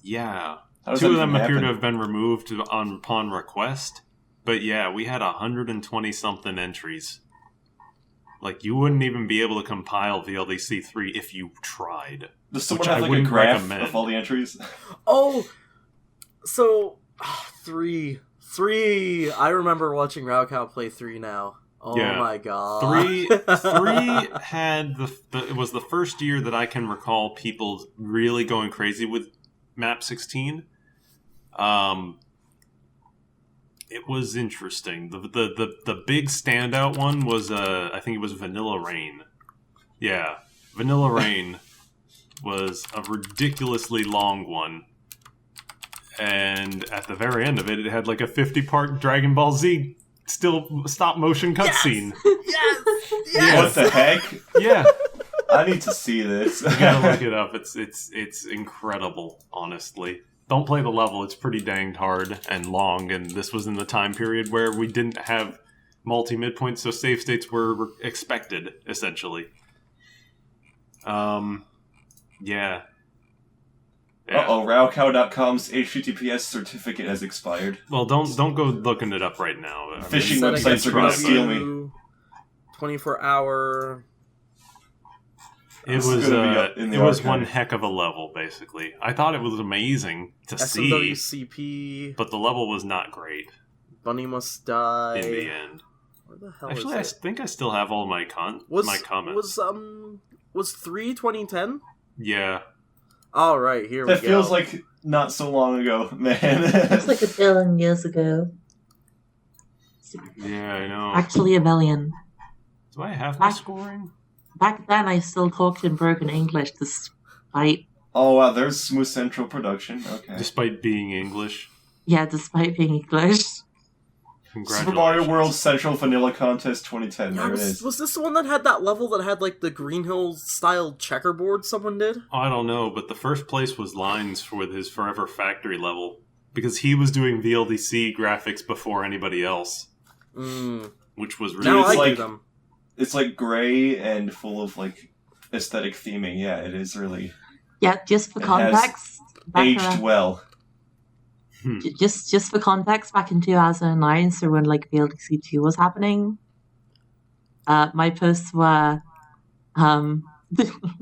Yeah. How does 2 that of them even appear happen? to have been removed upon request. But yeah, we had 120-something entries. Like, you wouldn't even be able to compile VLDC 3 if you tried. Does someone Which have I like a wouldn't graph recommend. of all the entries? Oh, so 3. I remember watching raocow play 3 now. Oh Yeah. my god. 3 had it was the first year that I can recall people really going crazy with map 16. It was interesting. The big standout one was I think it was Vanilla Rain. Yeah, Vanilla Rain was a ridiculously long one. And at the very end of it, it had like a 50-part Dragon Ball Z still stop motion cutscene. Yes. What the heck? Yeah. I need to see this. You gotta look it up. It's incredible, honestly. Don't play the level. It's pretty danged hard and long, and this was in the time period where we didn't have multi-midpoints, so save states were expected, essentially. Yeah. Uh-oh, raocow.com's HTTPS certificate has expired. Well, don't go looking it up right now. I mean, Phishing Setting websites are gonna up steal me. 24-hour. It This was is gonna be up in the one archive. heck of a level, basically. I thought it was amazing to see, SMWCP. but the level was not great Bunny Must Die. in the end. Where the hell Actually, I is it? think I still have all my my comments. Was 3 2010? Yeah. All right, here That we go. feels like not so long ago, man. It's like a billion years ago. Yeah, I know. Actually, a million. Do I have my scoring? Back then, I still talked in broken English despite Oh wow, there's Smooth Central Production. Okay. Despite being English. despite being English. Congratulations. Super Mario World Central Vanilla Contest 2010. Yeah, There it is. was this the one that had that level that had like the Green Hill style checkerboard someone did? I don't know, but the first place was Lines with his Forever Factory level. Because he was doing VLDC graphics before anybody else. Which was really Now it's I like- do them. It's like gray and full of like aesthetic theming. Yeah, it is really Yeah, just for It has context, back aged around- well. just for context, back in 2009, so when like VLDC 2 was happening, my posts were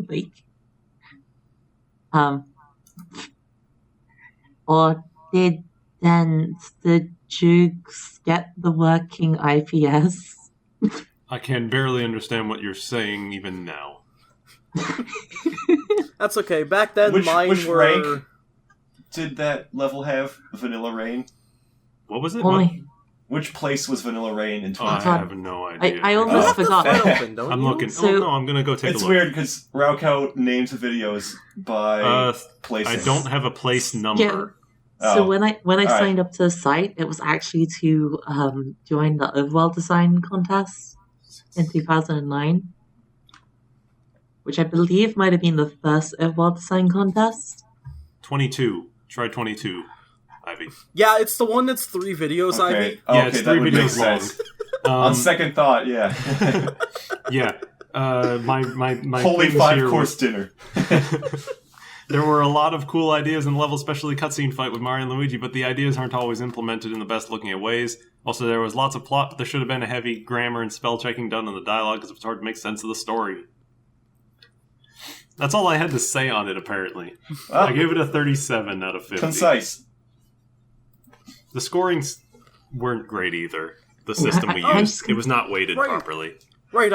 like or didn't the Jukes get the working IPS? I can barely understand what you're saying even now. That's okay. Back then, Which mine were. rank did that level have? Vanilla Rain? What was it? Only Which place was Vanilla Rain in Oh, I 2010? have no idea. I You almost have the forgot. thread open, don't I'm you? looking. So- oh no, I'm gonna go take It's a look. weird because Raocow names the videos by places. I don't have a place number. So Oh. when I Alright. signed up to the site, it was actually to join the overworld design contest in 2009, which I believe might have been the first overworld design contest. 22. Try 22, Ivy. Yeah, it's the one that's 3 videos, Okay, Ivy. okay, Yeah, it's that 3 would make videos long. sense. On second thought, yeah. Yeah. My Holy things here 5-course dinner. There were a lot of cool ideas in the level, especially cutscene fight with Mario and Luigi, but the ideas aren't always implemented in the best looking of ways. Also, there was lots of plot, but there should have been a heavy grammar and spell checking done on the dialogue because it was hard to make sense of the story. That's all I had to say on it, apparently. Ah, I gave it a 37 out of 50. concise. The scorings weren't great either. The system we I- used. It was not weighted Right. properly. Right,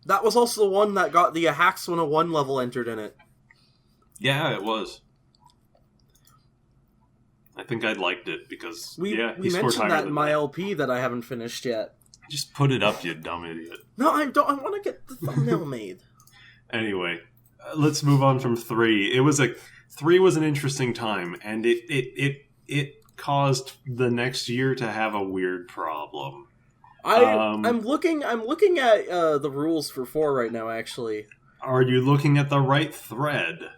that was also the one that got the Hacks 101 level entered in it. Yeah, it was. I think I liked it because, We he scored mentioned higher that than in my LP that I haven't finished yet. Just put it up, you dumb idiot. No, I don't. I want to get the thumbnail made. Anyway, let's move on from 3. 3 was an interesting time, and it caused the next year to have a weird problem. I'm looking at the rules for 4 right now. Actually, are you looking at the right thread?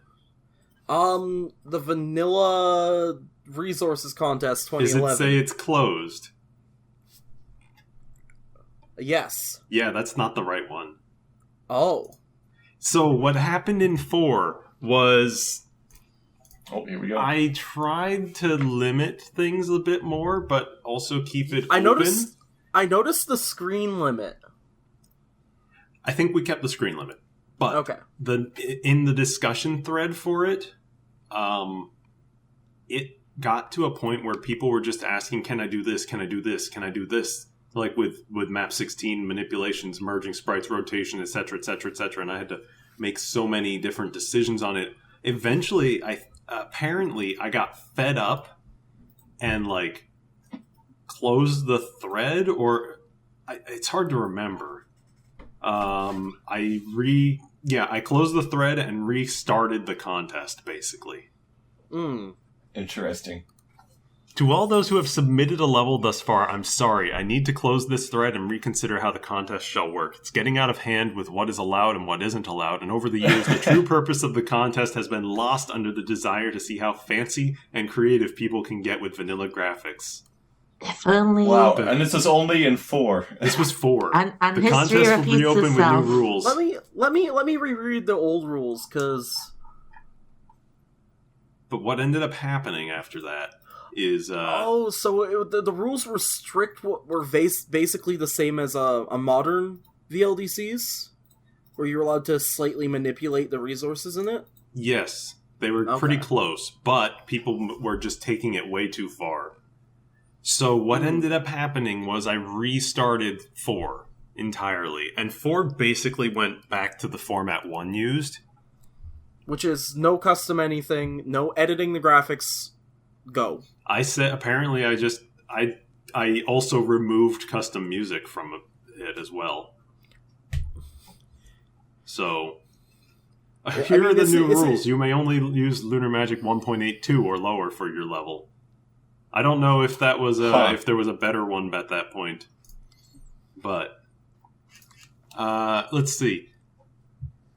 The Vanilla Resources Contest 2011. Does it say it's closed? Yes. Yeah, that's not the right one. Oh. So what happened in 4 was... Oh, here we go. I tried to limit things a bit more, but also keep it open. I noticed the screen limit. I think we kept the screen limit. But okay. In the discussion thread for it, it got to a point where people were just asking, can I do this? Can I do this? Can I do this? Like with map 16 manipulations, merging sprites, rotation, etc., etc., etc. And I had to make so many different decisions on it. Eventually, I got fed up and like closed the thread, or it's hard to remember. I closed the thread and restarted the contest, basically. Interesting. To all those who have submitted a level thus far, I'm sorry. I need to close this thread and reconsider how the contest shall work. It's getting out of hand with what is allowed and what isn't allowed, and over the years, the true purpose of the contest has been lost under the desire to see how fancy and creative people can get with vanilla graphics. If only... Wow, and this is only in 4. This was 4. And the contest will reopen with new rules. Let me reread the old rules, because... But what ended up happening after that is... so the rules were strict, were basically the same as a modern VLDCs? Where you're allowed to slightly manipulate the resources in it? Yes, they were pretty close, but people were just taking it way too far. So what ended up happening was I restarted 4 entirely, and 4 basically went back to the format 1 used. Which is no custom anything, no editing the graphics, go. I said, apparently I also removed custom music from it as well. So, here are the new rules. You may only use Lunar Magic 1.82 or lower for your level. I don't know if that was if there was a better one at that point, but let's see.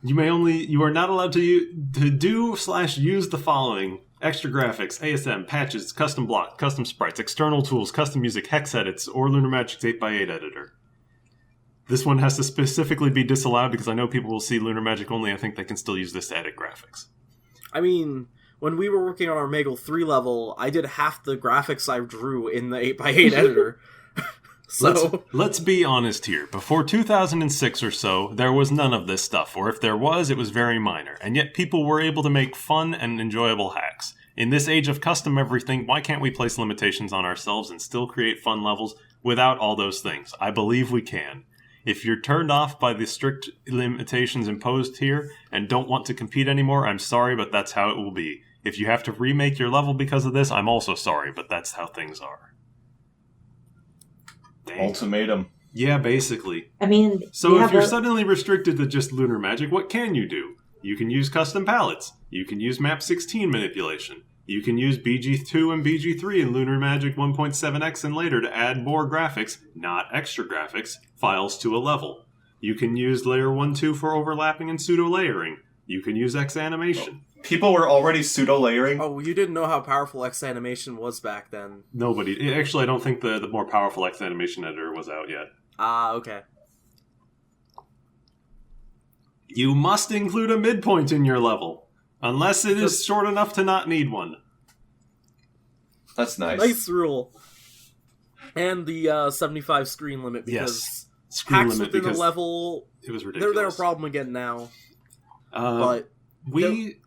You are not allowed to do/use the following: extra graphics, ASM, patches, custom block, custom sprites, external tools, custom music, hex edits, or Lunar Magic's 8x8 editor. This one has to specifically be disallowed because I know people will see Lunar Magic only. I think they can still use this to edit graphics. I mean, when we were working on our Megal 3 level, I did half the graphics I drew in the 8x8 editor. So let's be honest here. Before 2006 or so, there was none of this stuff, or if there was, it was very minor. And yet people were able to make fun and enjoyable hacks. In this age of custom everything, why can't we place limitations on ourselves and still create fun levels without all those things? I believe we can. If you're turned off by the strict limitations imposed here and don't want to compete anymore, I'm sorry, but that's how it will be. If you have to remake your level because of this, I'm also sorry, but that's how things are. Dang. Ultimatum. Yeah, basically. I mean... So if you're suddenly restricted to just Lunar Magic, what can you do? You can use custom palettes. You can use map 16 manipulation. You can use BG2 and BG3 in Lunar Magic 1.7x and later to add more graphics, not extra graphics, files to a level. You can use layer 1-2 for overlapping and pseudo-layering. You can use X animation. People were already pseudo-layering? Oh, you didn't know how powerful X animation was back then. Nobody. Actually, I don't think the more powerful X animation editor was out yet. Ah, okay. You must include a midpoint in your level, unless it is short enough to not need one. That's nice. Nice rule. And the 75 screen limit, because screen hacks limit within the level, it was ridiculous. They're a problem again now. But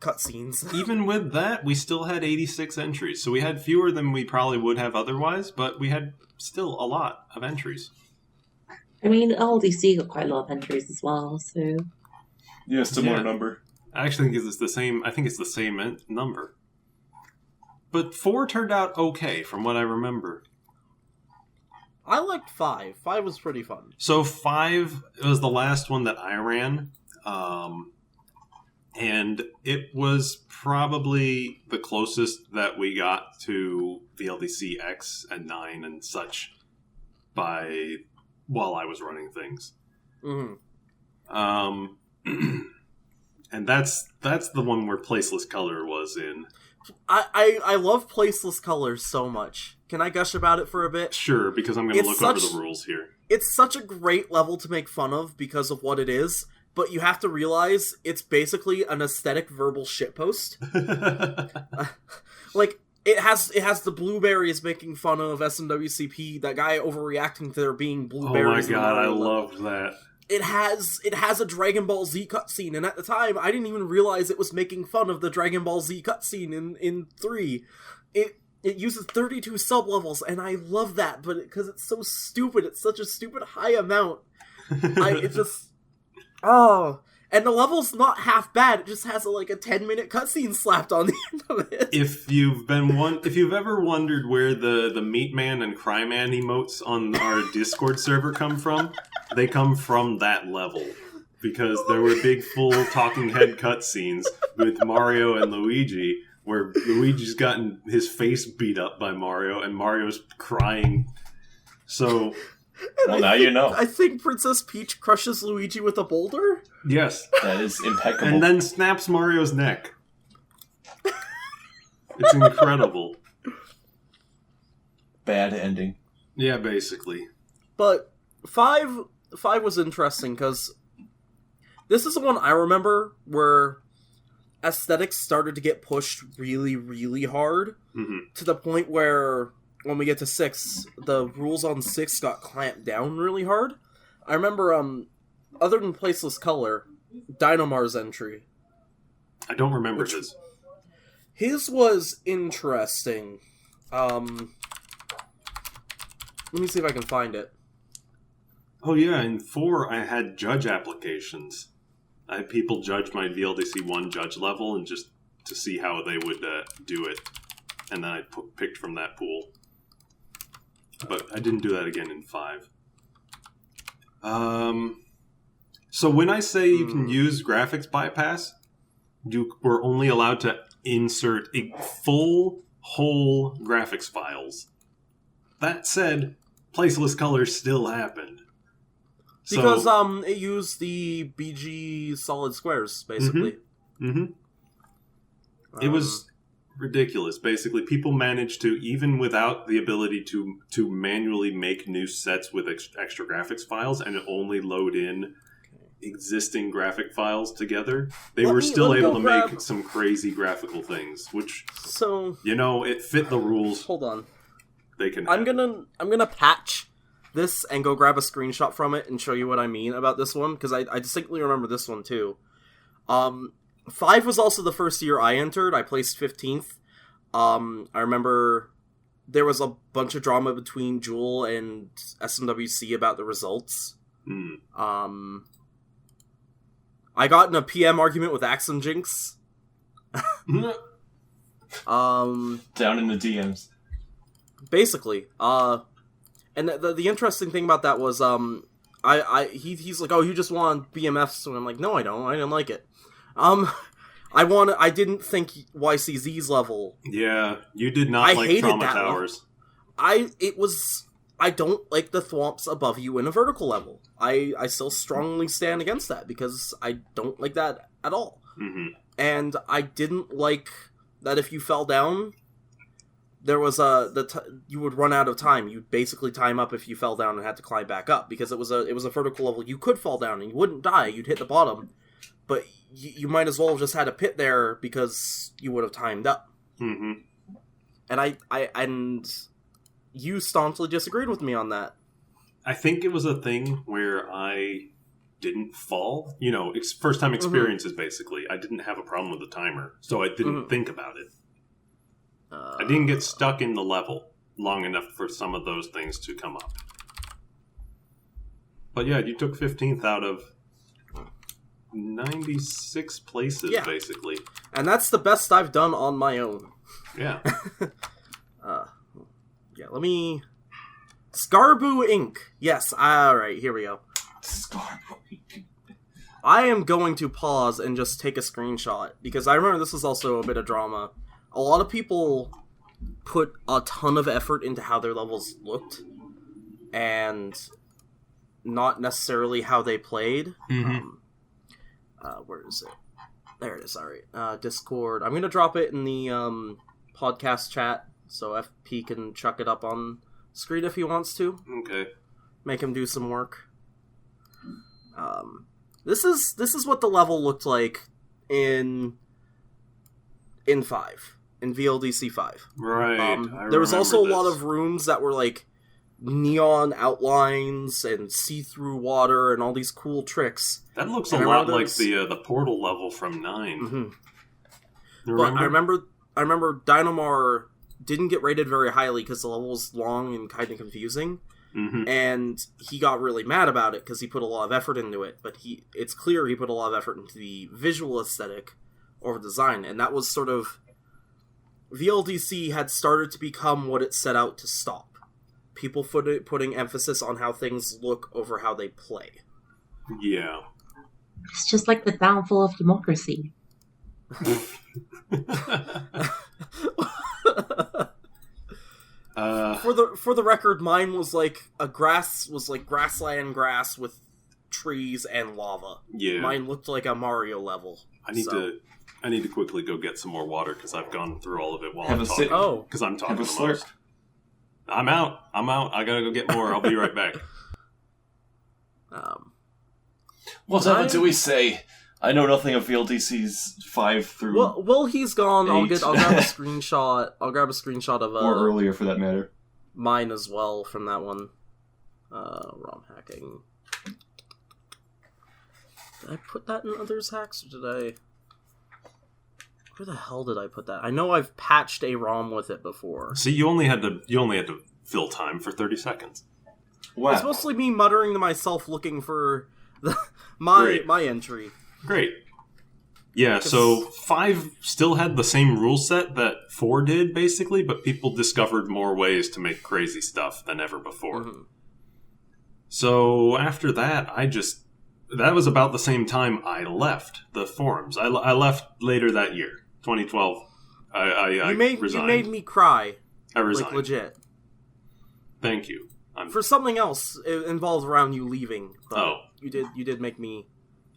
cutscenes. Even with that, we still had 86 entries, so we had fewer than we probably would have otherwise, but we had still a lot of entries. I mean, LDC got quite a lot of entries as well, so... Yeah, similar number. I actually think it's the same. I think it's the same number. But 4 turned out okay, from what I remember. I liked 5. 5 was pretty fun. So 5 was the last one that I ran. And it was probably the closest that we got to VLDC X and 9 and such by while I was running things. Mm-hmm. And that's the one where Placeless Color was in. I love Placeless Colors so much. Can I gush about it for a bit? Sure, because I'm going to look over the rules here. It's such a great level to make fun of because of what it is, but you have to realize it's basically an aesthetic verbal shitpost. Like, it has the blueberries making fun of SMWCP, that guy overreacting to there being blueberries. Oh my god, I loved that. It has a Dragon Ball Z cutscene, and at the time, I didn't even realize it was making fun of the Dragon Ball Z cutscene in 3. It uses 32 sub-levels, and I love that, but because it's so stupid, it's such a stupid high amount. And the level's not half bad, it just has a 10-minute cutscene slapped on the end of it. If you've ever wondered where the Meat Man and Cry Man emotes on our Discord server come from, they come from that level. Because there were big full talking head cutscenes with Mario and Luigi, where Luigi's gotten his face beat up by Mario, and Mario's crying. So... Well, now you know. I think Princess Peach crushes Luigi with a boulder? Yes. That is impeccable. And then snaps Mario's neck. It's incredible. Bad ending. Yeah, basically. But 5 was interesting, because this is the one I remember where aesthetics started to get pushed really, really hard, to the point where... when we get to 6, the rules on 6 got clamped down really hard. I remember, other than Placeless Color, Dynamar's entry. I don't remember his. His was interesting. Let me see if I can find it. Oh yeah, in 4 I had judge applications. I had people judge my VLDC 1 judge level, and just to see how they would do it. And then I picked from that pool. But I didn't do that again in 5. So when I say you can use graphics bypass, you were only allowed to insert full, whole graphics files. That said, Placeless Color still happened. Because it used the BG solid squares, basically. It was... ridiculous. Basically, people managed to, even without the ability to manually make new sets with extra graphics files and only load in existing graphic files together, they were still able to make some crazy graphical things, which, it fit the rules. Hold on. They can. I'm gonna patch this and go grab a screenshot from it and show you what I mean about this one, because I distinctly remember this one too. 5 was also the first year I entered. I placed 15th. I remember there was a bunch of drama between Jewel and SMWC about the results. I got in a PM argument with Axum Jinx. Down in the DMs. Basically. And the interesting thing about that was, he's like, oh, you just want BMFs, and I'm like, no, I don't. I didn't like it. I didn't think YCZ's level. Yeah, you did not like Trauma Towers. I don't like the thwomps above you in a vertical level. I still strongly stand against that, because I don't like that at all. And I didn't like that if you fell down, there was you would run out of time. You'd basically time up if you fell down and had to climb back up, because it was a vertical level. You could fall down and you wouldn't die. You'd hit the bottom, but you might as well have just had a pit there because you would have timed up. And and you staunchly disagreed with me on that. I think it was a thing where I didn't fall. First time experiences, basically. I didn't have a problem with the timer, so I didn't think about it. I didn't get stuck in the level long enough for some of those things to come up. But yeah, you took 15th out of 96 places, basically. And that's the best I've done on my own. Yeah. Let me... Scarboo Inc. Yes, alright, here we go. Scarboo Inc. I am going to pause and just take a screenshot, because I remember this was also a bit of drama. A lot of people put a ton of effort into how their levels looked, and not necessarily how they played. Mm-hmm. Where is it? There it is. All right. Discord. I'm gonna drop it in the podcast chat so FP can chuck it up on screen if he wants to. Okay. Make him do some work. This is what the level looked like in 5, in VLDC 5. Right. There was also a lot of rooms that were like neon outlines and see-through water and all these cool tricks. That looks a lot like the portal level from 9. Mm-hmm. But I remember Dynamar didn't get rated very highly because the level was long and kind of confusing. Mm-hmm. And he got really mad about it because he put a lot of effort into it. But it's clear he put a lot of effort into the visual aesthetic over design, and that was sort of VLDC had started to become what it set out to stop. People putting emphasis on how things look over how they play. Yeah. It's just like the downfall of democracy. For the record, mine was like grassland grass with trees and lava. Yeah. Mine looked like a Mario level. I need to quickly go get some more water because I've gone through all of it while I'm Have a talking. Oh. Because I'm talking Have a the most. I'm out. I gotta go get more. I'll be right back. Whatever do we say? I know nothing of VLDC's 5 through... Well, he's gone. I'll 8. grab a screenshot. I'll grab a screenshot of or earlier, for that matter. mine as well from that one. ROM hacking. Did I put that in others hacks, or did I... Where the hell did I put that? I know I've patched a ROM with it before. See, you only had to fill time for 30 seconds. Wow. It's mostly me muttering to myself looking for my entry. Great. Yeah, so 5 still had the same rule set that 4 did, basically, but people discovered more ways to make crazy stuff than ever before. Mm-hmm. So after that, that was about the same time I left the forums. I left later that year, 2012. I resigned. You made me cry. I resigned. Like, legit. Thank you. For something else, it involved around you leaving. But Oh. You did make me...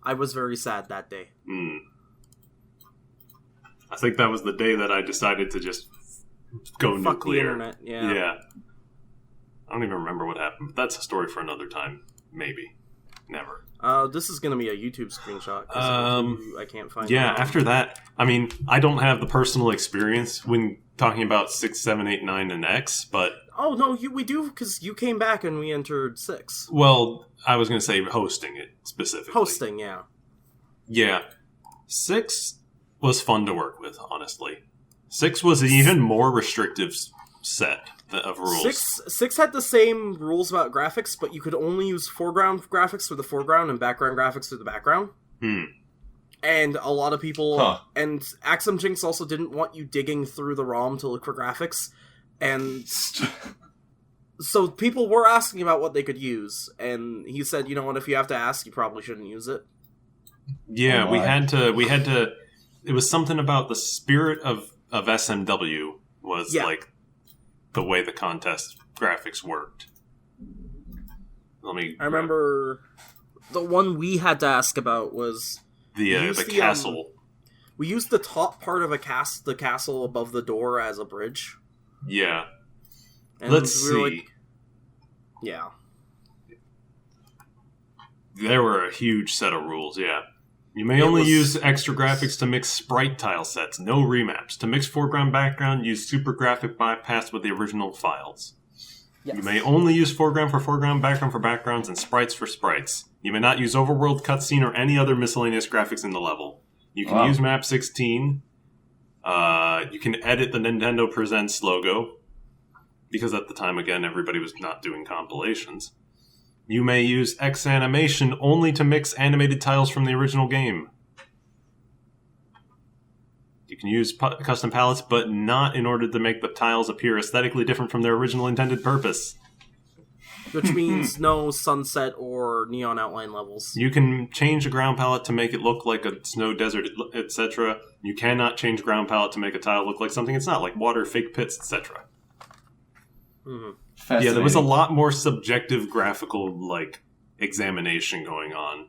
I was very sad that day. I think that was the day that I decided to just go Fuck nuclear. the internet, yeah. I don't even remember what happened, but that's a story for another time. Maybe. Never. This is going to be a YouTube screenshot. I can't find it. Yeah, after that, I mean, I don't have the personal experience when talking about 6, 7, 8, 9, and X, but... Oh, no, we do, because you came back and we entered 6. Well, I was going to say hosting it, specifically. Hosting, yeah. Yeah. 6 was fun to work with, honestly. 6 was an even more restrictive set of rules. 6 had the same rules about graphics, but you could only use foreground graphics for the foreground and background graphics for the background. And a lot of people... And Axum Jinx also didn't want you digging through the ROM to look for graphics. And so people were asking about what they could use, and he said, you know what, if you have to ask, you probably shouldn't use it. Yeah, we had to... It was something about the spirit of SMW was like the way the contest graphics worked. I remember the one we had to ask about was the castle. We used the top part of the castle above the door as a bridge. Yeah. And Let's see. Yeah. There were a huge set of rules, yeah. You may only use extra graphics to mix sprite tile sets, no remaps. To mix foreground background, use super graphic bypass with the original files. Yes. You may only use foreground background for backgrounds, and sprites for sprites. You may not use overworld cutscene or any other miscellaneous graphics in the level. You can use map 16. You can edit the Nintendo Presents logo, because at the time, again, everybody was not doing compilations. You may use X animation only to mix animated tiles from the original game. You can use custom palettes, but not in order to make the tiles appear aesthetically different from their original intended purpose. Which means no sunset or neon outline levels. You can change a ground palette to make it look like a snow desert, etc. You cannot change ground palette to make a tile look like something it's not, like water, fake pits, etc. Mm-hmm. Yeah, there was a lot more subjective graphical, examination going on.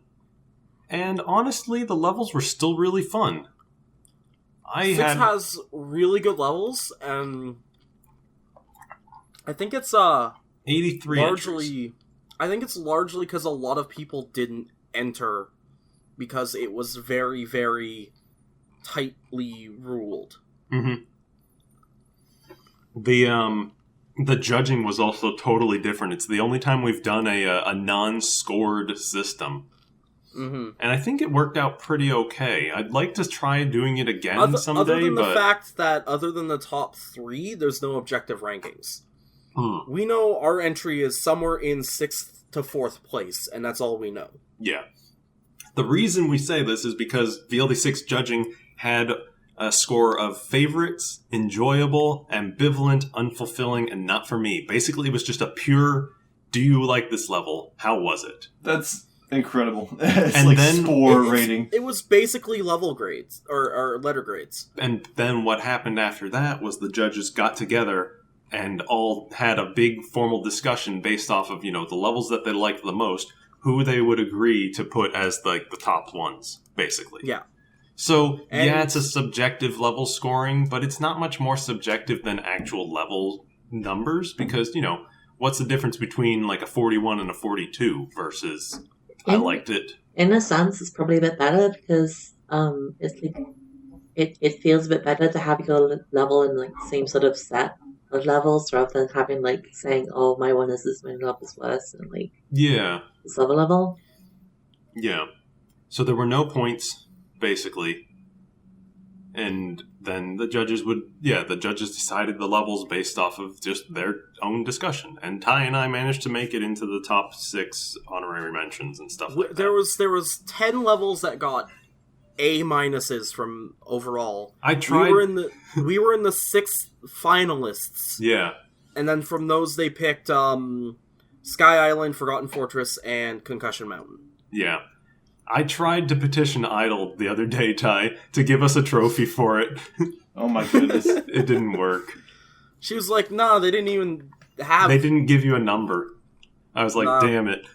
And honestly, the levels were still really fun. 6 has really good levels, and I think it's 83 largely entries. I think it's largely because a lot of people didn't enter because it was very, very tightly ruled. Mm-hmm. The judging was also totally different. It's the only time we've done a non-scored system. Mm-hmm. And I think it worked out pretty okay. I'd like to try doing it again someday, other than but... the fact that other than the top 3, there's no objective rankings. Hmm. We know our entry is somewhere in 6th to 4th place, and that's all we know. Yeah. The reason we say this is because VLD6 judging had a score of favorites, enjoyable, ambivalent, unfulfilling, and not for me. Basically, it was just a pure, do you like this level? How was it? That's incredible. It's And like then- score rating. It was basically level grades, or letter grades. And then what happened after that was the judges got together and all had a big formal discussion based off of, the levels that they liked the most, who they would agree to put as the top ones, basically. Yeah. So, And- yeah, it's a subjective level scoring, but it's not much more subjective than actual level numbers because, what's the difference between like a 41 and a 42 versus I liked it? In a sense, it's probably a bit better because it's like it feels a bit better to have your level in like the same sort of set of levels rather than having like saying, "Oh, my one is this, my level's worse," and like Yeah. this other level. Yeah. So there were no points, basically. And then the judges decided the levels based off of just their own discussion. And Ty and I managed to make it into the top 6 honorary mentions and stuff like There that. was 10 levels that got A minuses from overall. I tried... We were in the 6 finalists. Yeah. And then from those they picked Sky Island, Forgotten Fortress, and Concussion Mountain. Yeah. I tried to petition Idle the other day, Ty, to give us a trophy for it. Oh my goodness. It didn't work. She was like, "No, they didn't even have." They didn't give you a number. I was like, Nah. damn it.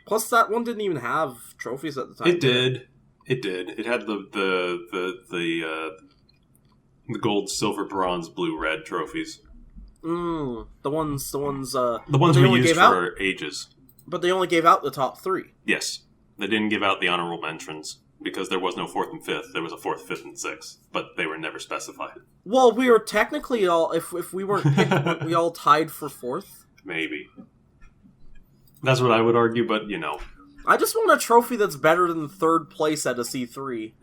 Plus, that one didn't even have trophies at the time. It did. It did. It had the gold, silver, bronze, blue, red trophies. The ones. The ones they we only used gave out? for ages. But they only gave out the top 3. Yes. They didn't give out the honorable mentions because there was no 4th and 5th. There was a 4th, 5th, and 6th. But they were never specified. Well, we were technically all. If we weren't picked, weren't we all tied for 4th? Maybe. That's what I would argue, but I just want a trophy that's better than 3rd place at a C3.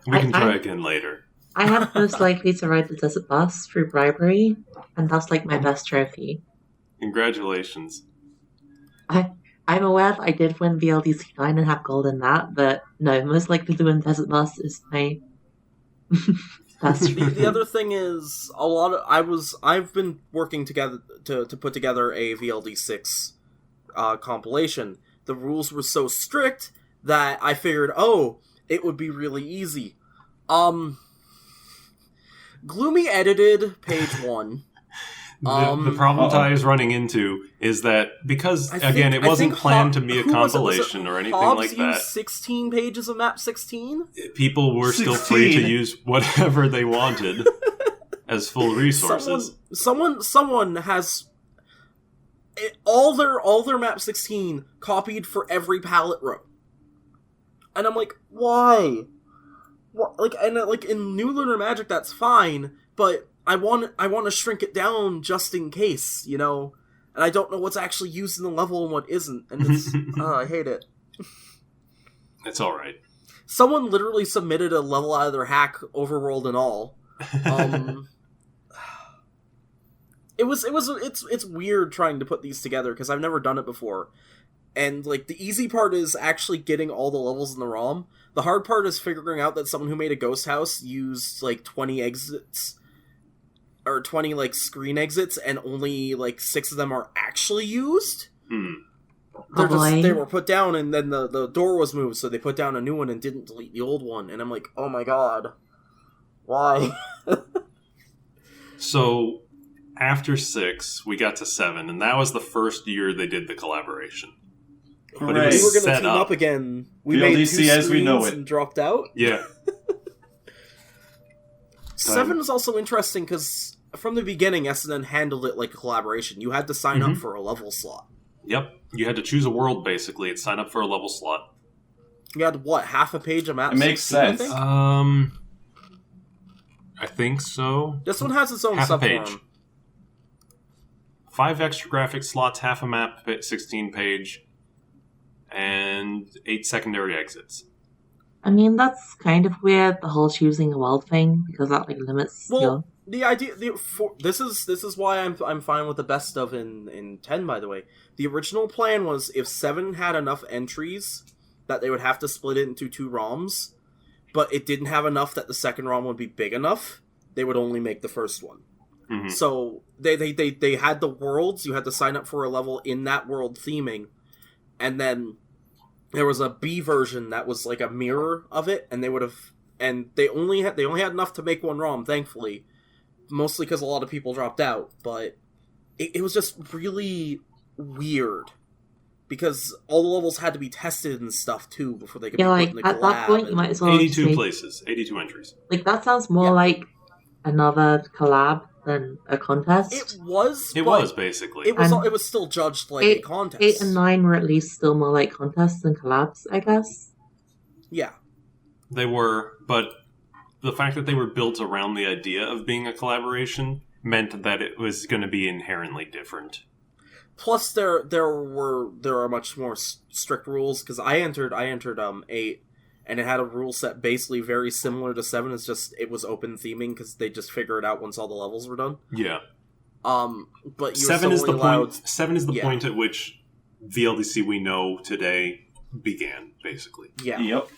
We can try again later. I have most likely to ride the desert bus through bribery, and that's like my best trophy. Congratulations. I'm aware that I did win VLDC 9 and have gold in that, but no, most likely to win desert bus is my best The trophy. other thing is I've been working together to put together a VLD6 compilation. The rules were so strict that I figured, it would be really easy. Gloomy edited page 1. The problem Ty is running into is that because, again, it wasn't planned to be a compilation or anything Hobbs like used that. 16 pages of map 16? People were still free to 16. use whatever they wanted as full resources. Someone has all their map 16 copied for every palette row. And I'm like, why? What, like in New Lunar Magic that's fine, but I want to shrink it down just in case, and I don't know what's actually used in the level and what isn't, and it's I hate it. It's all right. Someone literally submitted a level out of their hack, overworld and all. It's weird trying to put these together because I've never done it before. And like the easy part is actually getting all the levels in the ROM. The hard part is figuring out that someone who made a ghost house used like 20 exits or 20 like screen exits and only like 6 of them are actually used. They were put down and then the door was moved, so they put down a new one and didn't delete the old one. And I'm like, oh my god. Why? So, after 6, we got to 7, and that was the first year they did the collaboration. Hooray. But it We was were going to set team up again. We made 2 VLDC as we know screens it. and dropped out. Yeah. 7 is also interesting because from the beginning, SNN handled it like a collaboration. You had to sign up for a level slot. Yep. You had to choose a world, basically, and sign up for a level slot. You had, what, half a page of maps? It makes 16, I sense. think? I think so. This one has its own Half a page. subforum. 5 extra graphic slots, half a map, 16 page, and 8 secondary exits. I mean, that's kind of weird, the whole choosing a world thing, because that like limits your... Well, the idea, this is why I'm fine with the best of in 10. By the way, the original plan was if 7 had enough entries that they would have to split it into 2 ROMs, but it didn't have enough that the second ROM would be big enough. They would only make the first one. Mm-hmm. So they had the worlds. You had to sign up for a level in that world theming, and then there was a B version that was like a mirror of it, and they only had enough to make 1 ROM, thankfully, mostly because a lot of people dropped out. But it was just really weird because all the levels had to be tested and stuff too before they could be put in the at that collab. point, you might as well 82 say, places, 82 entries. like that sounds more like another collab than a contest. It was, basically. it was And it was still judged like a contest. 8 and 9 were at least still more like contests than collabs, I guess. Yeah. They were, but the fact that they were built around the idea of being a collaboration meant that it was going to be inherently different. Plus, there are much more strict rules because I entered 8, and it had a rule set basically very similar to 7. It's just it was open theming because they just figure it out once all the levels were done. Yeah. But you 7 were is still the allowed... point. 7 is the Yeah. point at which VLDC we know today began, basically. Yeah. Yep.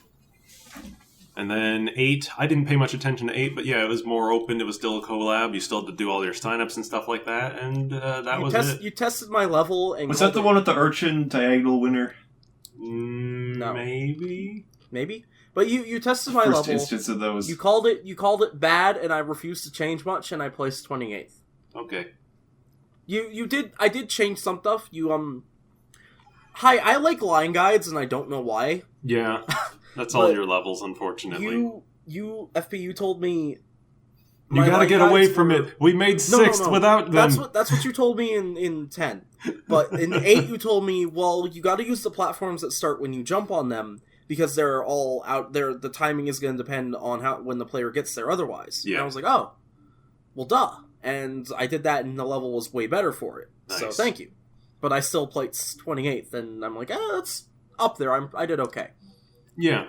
And then 8, I didn't pay much attention to 8, but yeah, it was more open. It was still a collab. You still had to do all your signups and stuff like that, and that was it. You tested my level and Was that the one with the urchin diagonal winner? No. Maybe. Maybe, but you tested my First level. instance of those. You called it bad, and I refused to change much, and I placed 28th. Okay. I did change some stuff. Hi, I like line guides, and I don't know why. Yeah, that's all But your levels, unfortunately. You FP, told me You my gotta line get away guides from were- it. We made No, no, 6th no. without them. That's what you told me in 10. But in 8 you told me, well, you gotta use the platforms that start when you jump on them because they're all out there. The timing is gonna depend on when the player gets there otherwise. Yeah. And I was like, oh, well, duh. And I did that and the level was way better for it. So Nice. thank you. But I still placed 28th and I'm like, that's up there. I did okay. Yeah.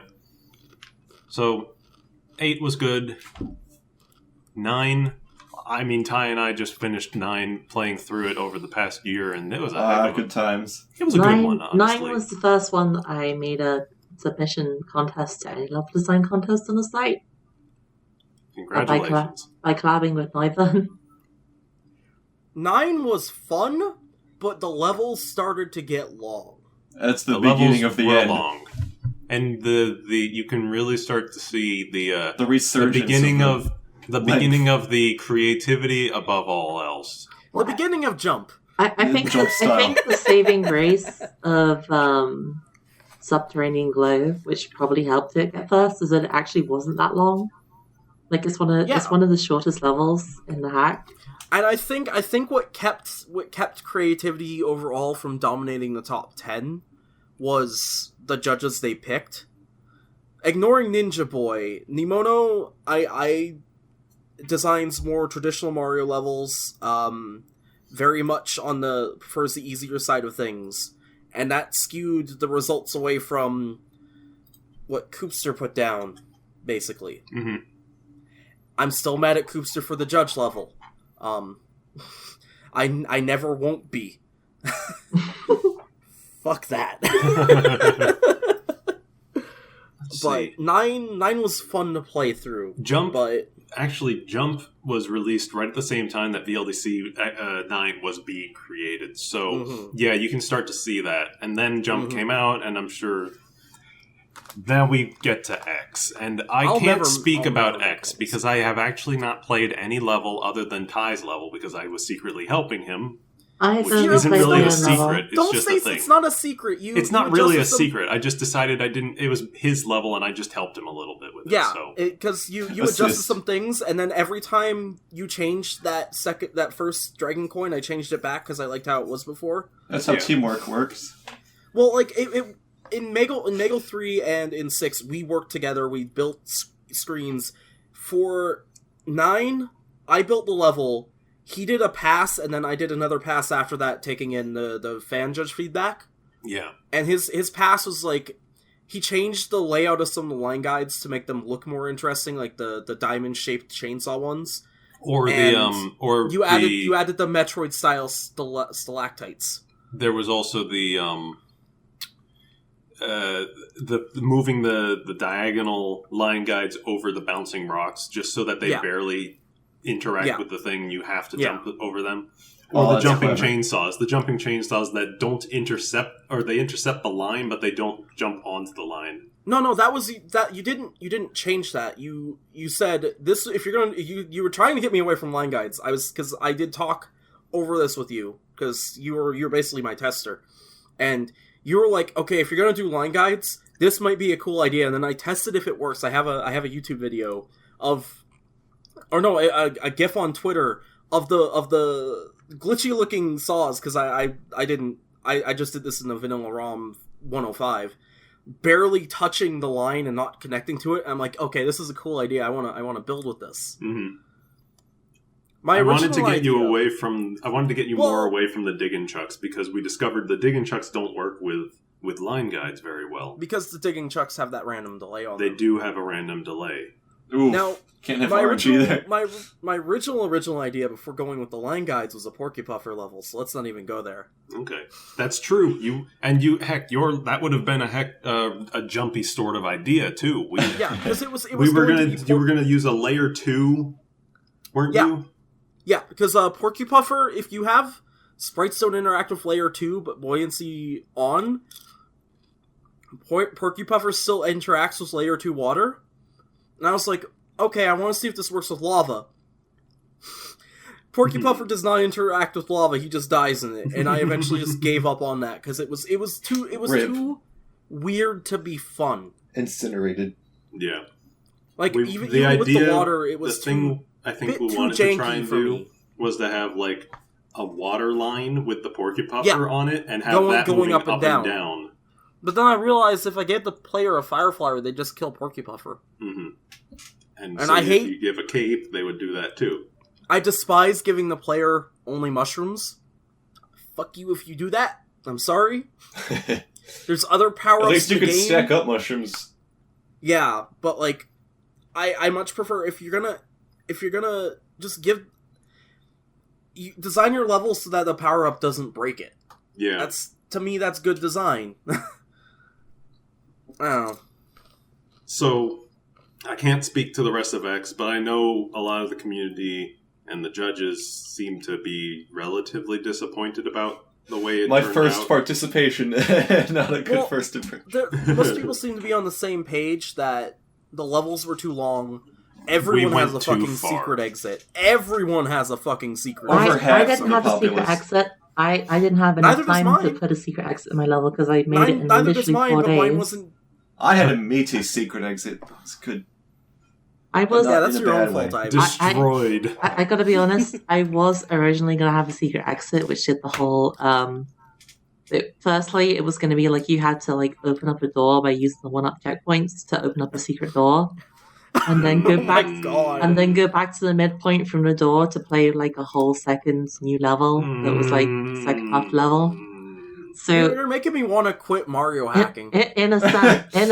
So, 8 was good. 9, I mean, Ty and I just finished 9 playing through it over the past year, and it was a heck of a- Good times. It was a good one, honestly. 9 was the first one that I made a submission contest to any level design contest on the site Congratulations. by collabing with Neither. 9 was fun, but the levels started to get long. That's the levels beginning of the were end. long. And the you can really start to see the The resurgence. beginning of the length. beginning of the creativity above all else. The beginning of Jump. I think Jump style. the saving grace of Subterranean Glow, which probably helped it at first, is that it actually wasn't that long. Like it's one of the shortest levels in the hack. And I think what kept creativity overall from dominating the top 10 was the judges they picked. Ignoring Ninja Boy, Nimono I designs more traditional Mario levels, very much prefers the easier side of things, and that skewed the results away from what Koopster put down, basically. Mm-hmm. I'm still mad at Koopster for the judge level. I never won't be. Fuck that. But 9 was fun to play through. Jump But Jump was released right at the same time that VLDC 9 was being created. So, Mhm. yeah, you can start to see that. And then Jump Mhm. came out, and I'm sure Now we get to X, and I'll can't speak I'll about never X make because I have actually not played any level other than Ty's level because I was secretly helping him. I Which don't isn't play really a Level. secret. It's Don't just say a thing. it's not a secret. It's not really a secret. I just decided I didn't. It was his level, and I just helped him a little bit with it. Yeah, So because you Assist. adjusted some things, and then every time you changed that first dragon coin, I changed it back because I liked how it was before. That's how Yeah. teamwork works. Well, like in Megal 3 and in 6, we worked together. We built screens. For 9, I built the level. He did a pass, and then I did another pass after that, taking in the fan judge feedback. yeah, And his pass was like, he changed the layout of some of the line guides to make them look more interesting, like the diamond shaped chainsaw ones. or And You added the Metroid style stalactites. there was also the moving the diagonal line guides over the bouncing rocks just so that they Yeah. barely interact Yeah. with the thing. You have to Yeah. jump over them. Oh, Or the that's jumping clever. chainsaws. The jumping chainsaws that don't intercept, or they intercept the line, but they don't jump onto the line. No, that was that you didn't change that. You said this if you're gonna you were trying to get me away from line guides. Because I did talk over this with you because you're basically my tester, and you were like, okay, if you're gonna do line guides, this might be a cool idea. And then I tested if it works. I have a YouTube video of, or no, a GIF on Twitter of the glitchy looking saws because I just did this in the vanilla ROM 105. Barely touching the line and not connecting to it. I'm like, okay, this is a cool idea. I want to build with this. Mm-hmm. My I wanted original to get you idea- away from. I wanted to get you Well- more away from the digging chucks because we discovered the digging chucks don't work with line guides very well. because the digging chucks have that random delay on They them. do have a random delay. Ooh, Now, can't have my orange original either. my original idea before going with the line guides was a Porcupuffer level. So let's not even go there. Okay, that's true. That would have been a jumpy sort of idea too. Yeah, because it was You were going gonna use a layer 2, weren't Yeah. you? Yeah, because Porcupuffer, if you have sprites don't interact with layer 2, but buoyancy on, Porcupuffer still interacts with layer 2 water. And I was like, okay, I want to see if this works with lava. Porcupuffer does not interact with lava; he just dies in it. And I eventually just gave up on that because it was too Rip. too weird to be fun. Incinerated. Yeah. Like We- even the with the idea- water, it was The thing too I think bit we too wanted to try janky and for do me. was to have like a water line with the Porcupuffer Yeah. on it and have Going- that going moving up and down. down. But then I realized if I gave the player a Fireflower, they'd just kill Porcupuffer. Mm-hmm. And And so I if hate- you give a cape, they would do that too. I despise giving the player only mushrooms. Fuck you if you do that. I'm sorry. There's other power At ups least you in the could game. stack up mushrooms. Yeah, but like, I much prefer if you're gonna just design your levels so that the power up doesn't break it. Yeah. That's to me that's good design. Oh. So, I can't speak to the rest of X, but I know a lot of the community and the judges seem to be relatively disappointed about the way it My turned first out. participation, not a good Well, first impression. Most people seem to be on the same page that the levels were too long. Everyone We has a went too fucking far. secret exit. Everyone has a fucking secret Over exit. half I of didn't the have a secret populace. exit. I didn't have Neither enough does time to mine. put a secret exit in my level because I made it in Neither does literally mine, 4 but days. mine wasn't. I had a meaty secret exit. It's good. I was. Not Yeah, that's in a your own bad fault, way. Ivy. Destroyed. I gotta be honest. I was originally gonna have a secret exit, which did the whole. Firstly, it was gonna be like you had to like open up a door by using the 1-up checkpoints to open up a secret door, and then go Oh my back God. and then go back to the midpoint from the door to play like a whole second new level that was like second half level. So You're making me want to quit Mario hacking. in a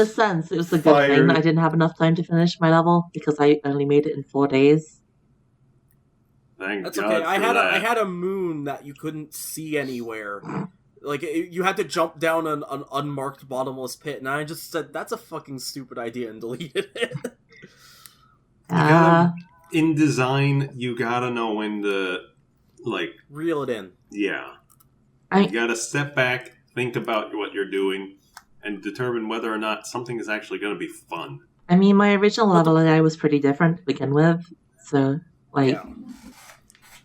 sense, it was a good Fired. thing that I didn't have enough time to finish my level because I only made it in 4 days. Thank That's God okay. I for had that. I had a moon that you couldn't see anywhere. Like you had to jump down an unmarked bottomless pit, and I just said that's a fucking stupid idea and deleted it. Uh, In design, you gotta know when to, like, Reel it in. yeah. I- You gotta step back, think about what you're doing, and determine whether or not something is actually going to be fun. I mean, my original level AI was pretty different to begin with, so like,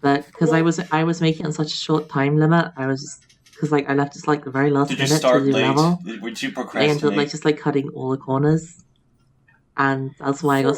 but because I was making it in such a short time limit, I was because like I left just like the very last Did you minute start to do late? level. Would you I procrastinate? ended up just cutting all the corners, and that's why I got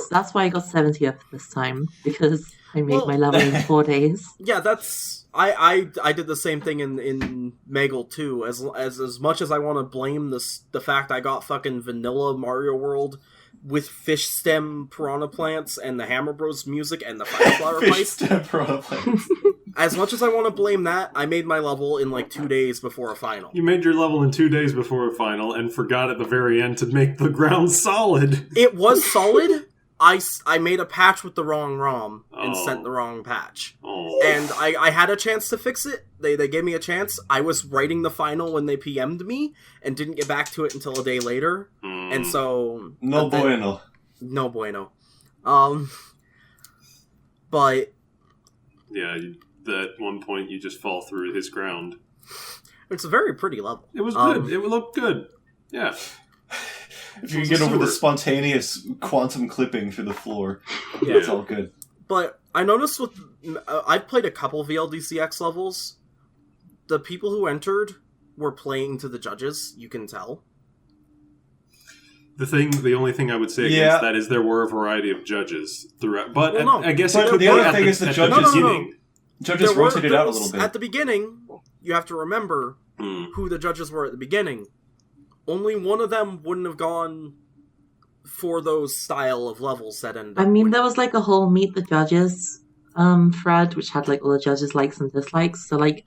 70th this time because I made my level in 4 days. Yeah, that's I did the same thing in Megal too. As much as I want to blame the fact I got fucking vanilla Mario World with fish stem piranha plants and the Hammer Bros music and the fire flower Fish pipe. stem piranha plants. As much as I want to blame that, I made my level in 2 days before a final. You made your level in 2 days before a final and forgot at the very end to make the ground solid. It was solid. I made a patch with the wrong ROM and sent the wrong patch. Oh. And I had a chance to fix it. They gave me a chance. I was writing the final when they PM'd me and didn't get back to it until a day later. And so... No bueno. No bueno. But... Yeah, at one point you just fall through his ground. It's a very pretty level. It was good. It looked good. Yeah. If you can get over the spontaneous quantum clipping through the floor, Yeah. it's all good. But I noticed I've played a couple VLDCX levels. The people who entered were playing to the judges, you can tell. The only thing I would say against that is there were a variety of judges throughout. But I guess it could the be other at thing is the at judges- beginning. Judges rotated out a little bit. At the beginning, you have to remember who the judges were at the beginning. Only one of them wouldn't have gone for those style of levels that ended up winning. There was a whole meet the judges thread, which had all the judges' likes and dislikes. So the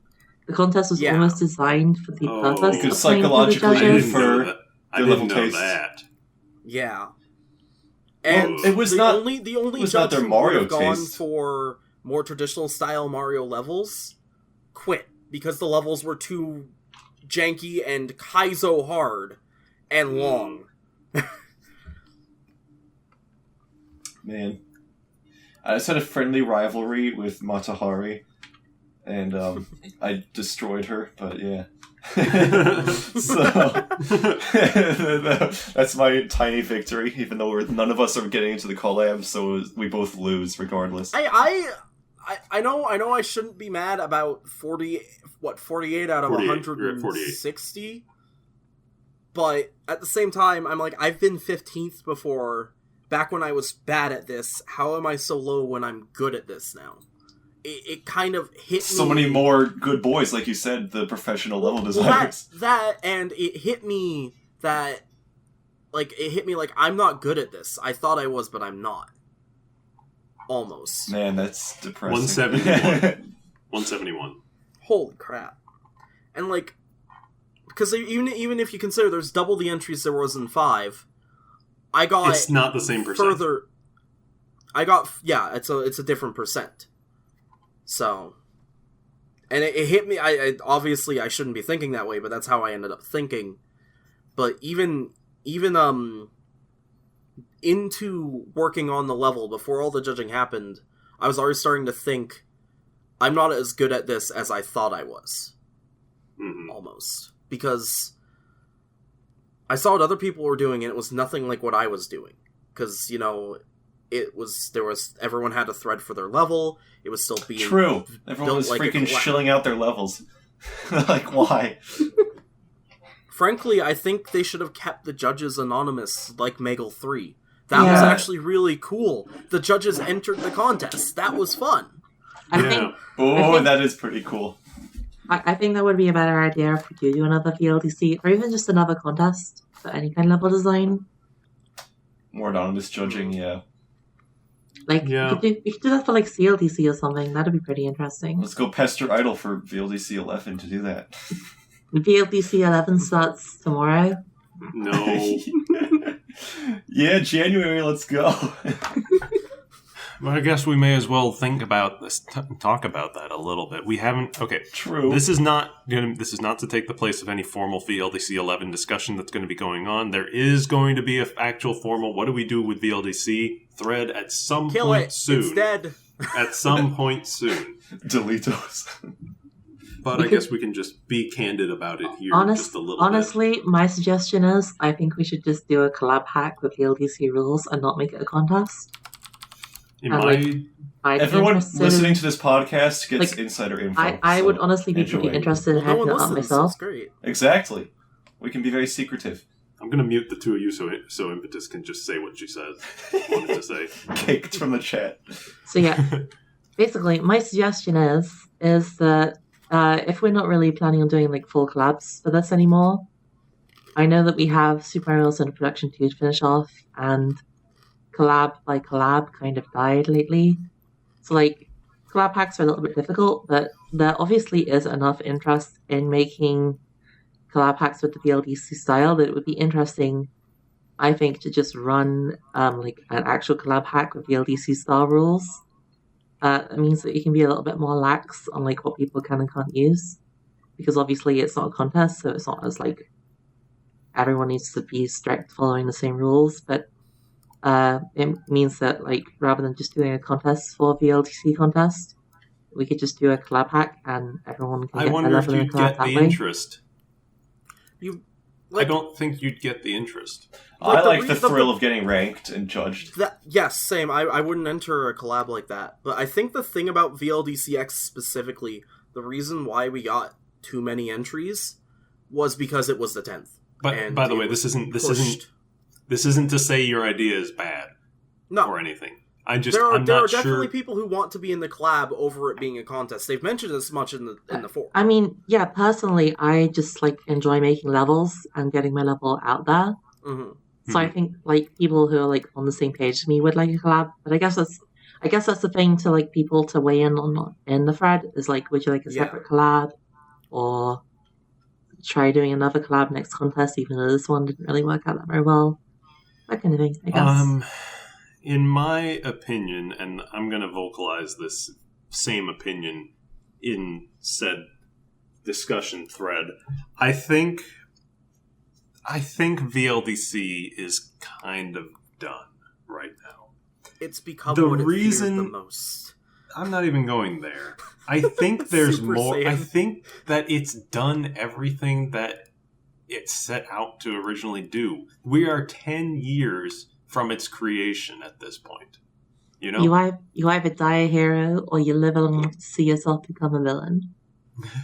contest was almost designed for the purpose you could of playing for the psychologically judges. infer I their didn't level know tastes. that. Yeah. And it was the not- only it was judge not their who Mario would have gone taste. for more traditional style Mario levels quit because the levels were too janky and Kaizo hard and long. Man. I just had a friendly rivalry with Matahari, and I destroyed her, but yeah. So that's my tiny victory, even though none of us are getting into the collab, so we both lose regardless. I know I shouldn't be mad about 48 out of 48. You're at 48. 160. But at the same time, I'm I've been 15th before, back when I was bad at this. How am I so low when I'm good at this now? It kind of hit me. So many more good boys, like you said, the professional level designers. That, and it hit me that, I'm not good at this. I thought I was, but I'm not. Almost. Man, that's depressing. 171. 171. Holy crap. And because even if you consider there's double the entries there was in 5, I got It's not the same percent. further. It's a different percent. So, and it hit me. I obviously I shouldn't be thinking that way, but that's how I ended up thinking. But even into working on the level before all the judging happened, I was already starting to think I'm not as good at this as I thought I was. Almost. Because I saw what other people were doing and it was nothing like what I was doing. Because, everyone had a thread for their level. It was still being True. Everyone was freaking shilling out their levels. Why? Frankly, I think they should have kept the judges anonymous like Megal 3. That was actually really cool. The judges entered the contest. That was fun. I think that is pretty cool. I think that would be a better idea if we do another VLDC, or even just another contest for any kind of level design. More anonymous judging, yeah. We could do that for CLDC or something. That'd be pretty interesting. Let's go pester Idle for VLDC 11 to do that. VLDC 11 starts tomorrow. No. Yeah, January, let's go. But I guess we may as well think about this, talk about that a little bit. We haven't. Okay, true. This is not to take the place of any formal VLDC 11 discussion that's going to be going on. There is going to be an actual formal "What do we do with VLDC" thread at some point soon. It's dead. At some point soon. Deletos. But I guess we can just be candid about it here just a little honestly, my suggestion is I think we should just do a collab hack with the LDC rules and not make it a contest. Everyone listening to this podcast gets insider info. I would honestly be pretty interested in hacking it up myself. That's great. Exactly. We can be very secretive. I'm going to mute the two of you so Impetus can just say what she wanted to say. Kicked from the chat. So yeah, basically, my suggestion is that if we're not really planning on doing like full collabs for this anymore, I know that we have Super Mario Bros. Under Production 2 to finish off, and collab by collab kind of died lately. So like, collab packs are a little bit difficult, but there obviously is enough interest in making collab packs with the VLDC style that it would be interesting, I think, to just run like an actual collab hack with VLDC style rules. It means that you can be a little bit more lax on like what people can and can't use, because obviously it's not a contest, so it's not as like everyone needs to be strict following the same rules. But it means that like rather than just doing a contest for VLDC contest, we could just do a collab hack and everyone can get their level in collab that way. I wonder if you'd get the interest. I don't think you'd get the interest. I like the thrill of getting ranked and judged. Yes, same. I wouldn't enter a collab like that. But I think the thing about VLDCX specifically, the reason why we got too many entries was because it was the 10th. But by the way, this isn't to say your idea is bad or anything. There are definitely people who want to be in the collab over it being a contest. They've mentioned as much in the forum. I mean, yeah, personally, I just like enjoy making levels and getting my level out there. Mm-hmm. So I think like people who are like on the same page as me would like a collab. But I guess that's the thing to like people to weigh in on in the thread is like, would you like a separate collab or try doing another collab next contest, even though this one didn't really work out that very well? That kind of thing, I guess. In my opinion, and I'm going to vocalize this same opinion in said discussion thread, I think VLDC is kind of done right now. It's become what it fears the most. I'm not even going there. I think there's more. I think that it's done everything that it set out to originally do. We are 10 years from its creation at this point. You know? You either die a hero or you live long enough to see yourself become a villain.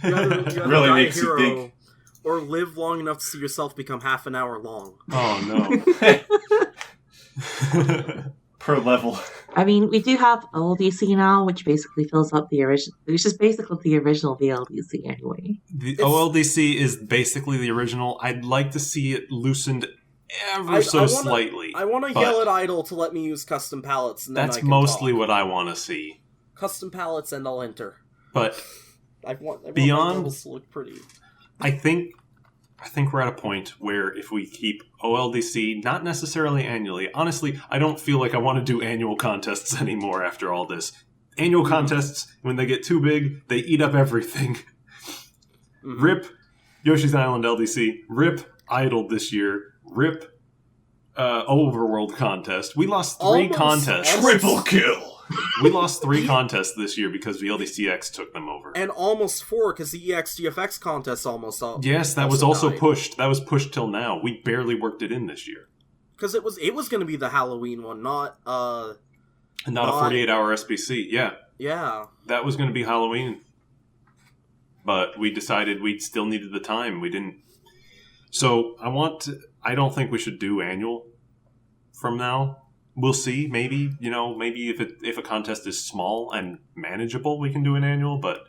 You either really makes you think. Or live long enough to see yourself become half an hour long. Oh no. Per level. I mean, we do have OLDC now, which basically fills up the original, which is basically the original VLDC anyway. The OLDC is basically the original. I'd like to see it loosened ever so slightly. I want to yell at Idle to let me use custom palettes. And that's mostly what I want to see. Custom palettes, and I'll enter. But I want beyond, my levels to look pretty. I think we're at a point where if we keep OLDC, not necessarily annually. Honestly, I don't feel like I want to do annual contests anymore after all this. Annual contests, when they get too big, they eat up everything. Mm-hmm. RIP Yoshi's Island LDC. RIP Idle this year. RIP Overworld contest. We lost 3 contests. Triple kill! We lost 3 contests this year because VLDCX took them over. And almost 4 because the EXGFX contest almost up. Yes, that was also pushed. That was pushed till now. We barely worked it in this year. Because it was going to be the Halloween one, not a 48-hour SBC. Yeah. Yeah. That was going to be Halloween. But we decided we still needed the time. We didn't. So I don't think we should do annual from now. We'll see. Maybe, maybe if a contest is small and manageable, we can do an annual. But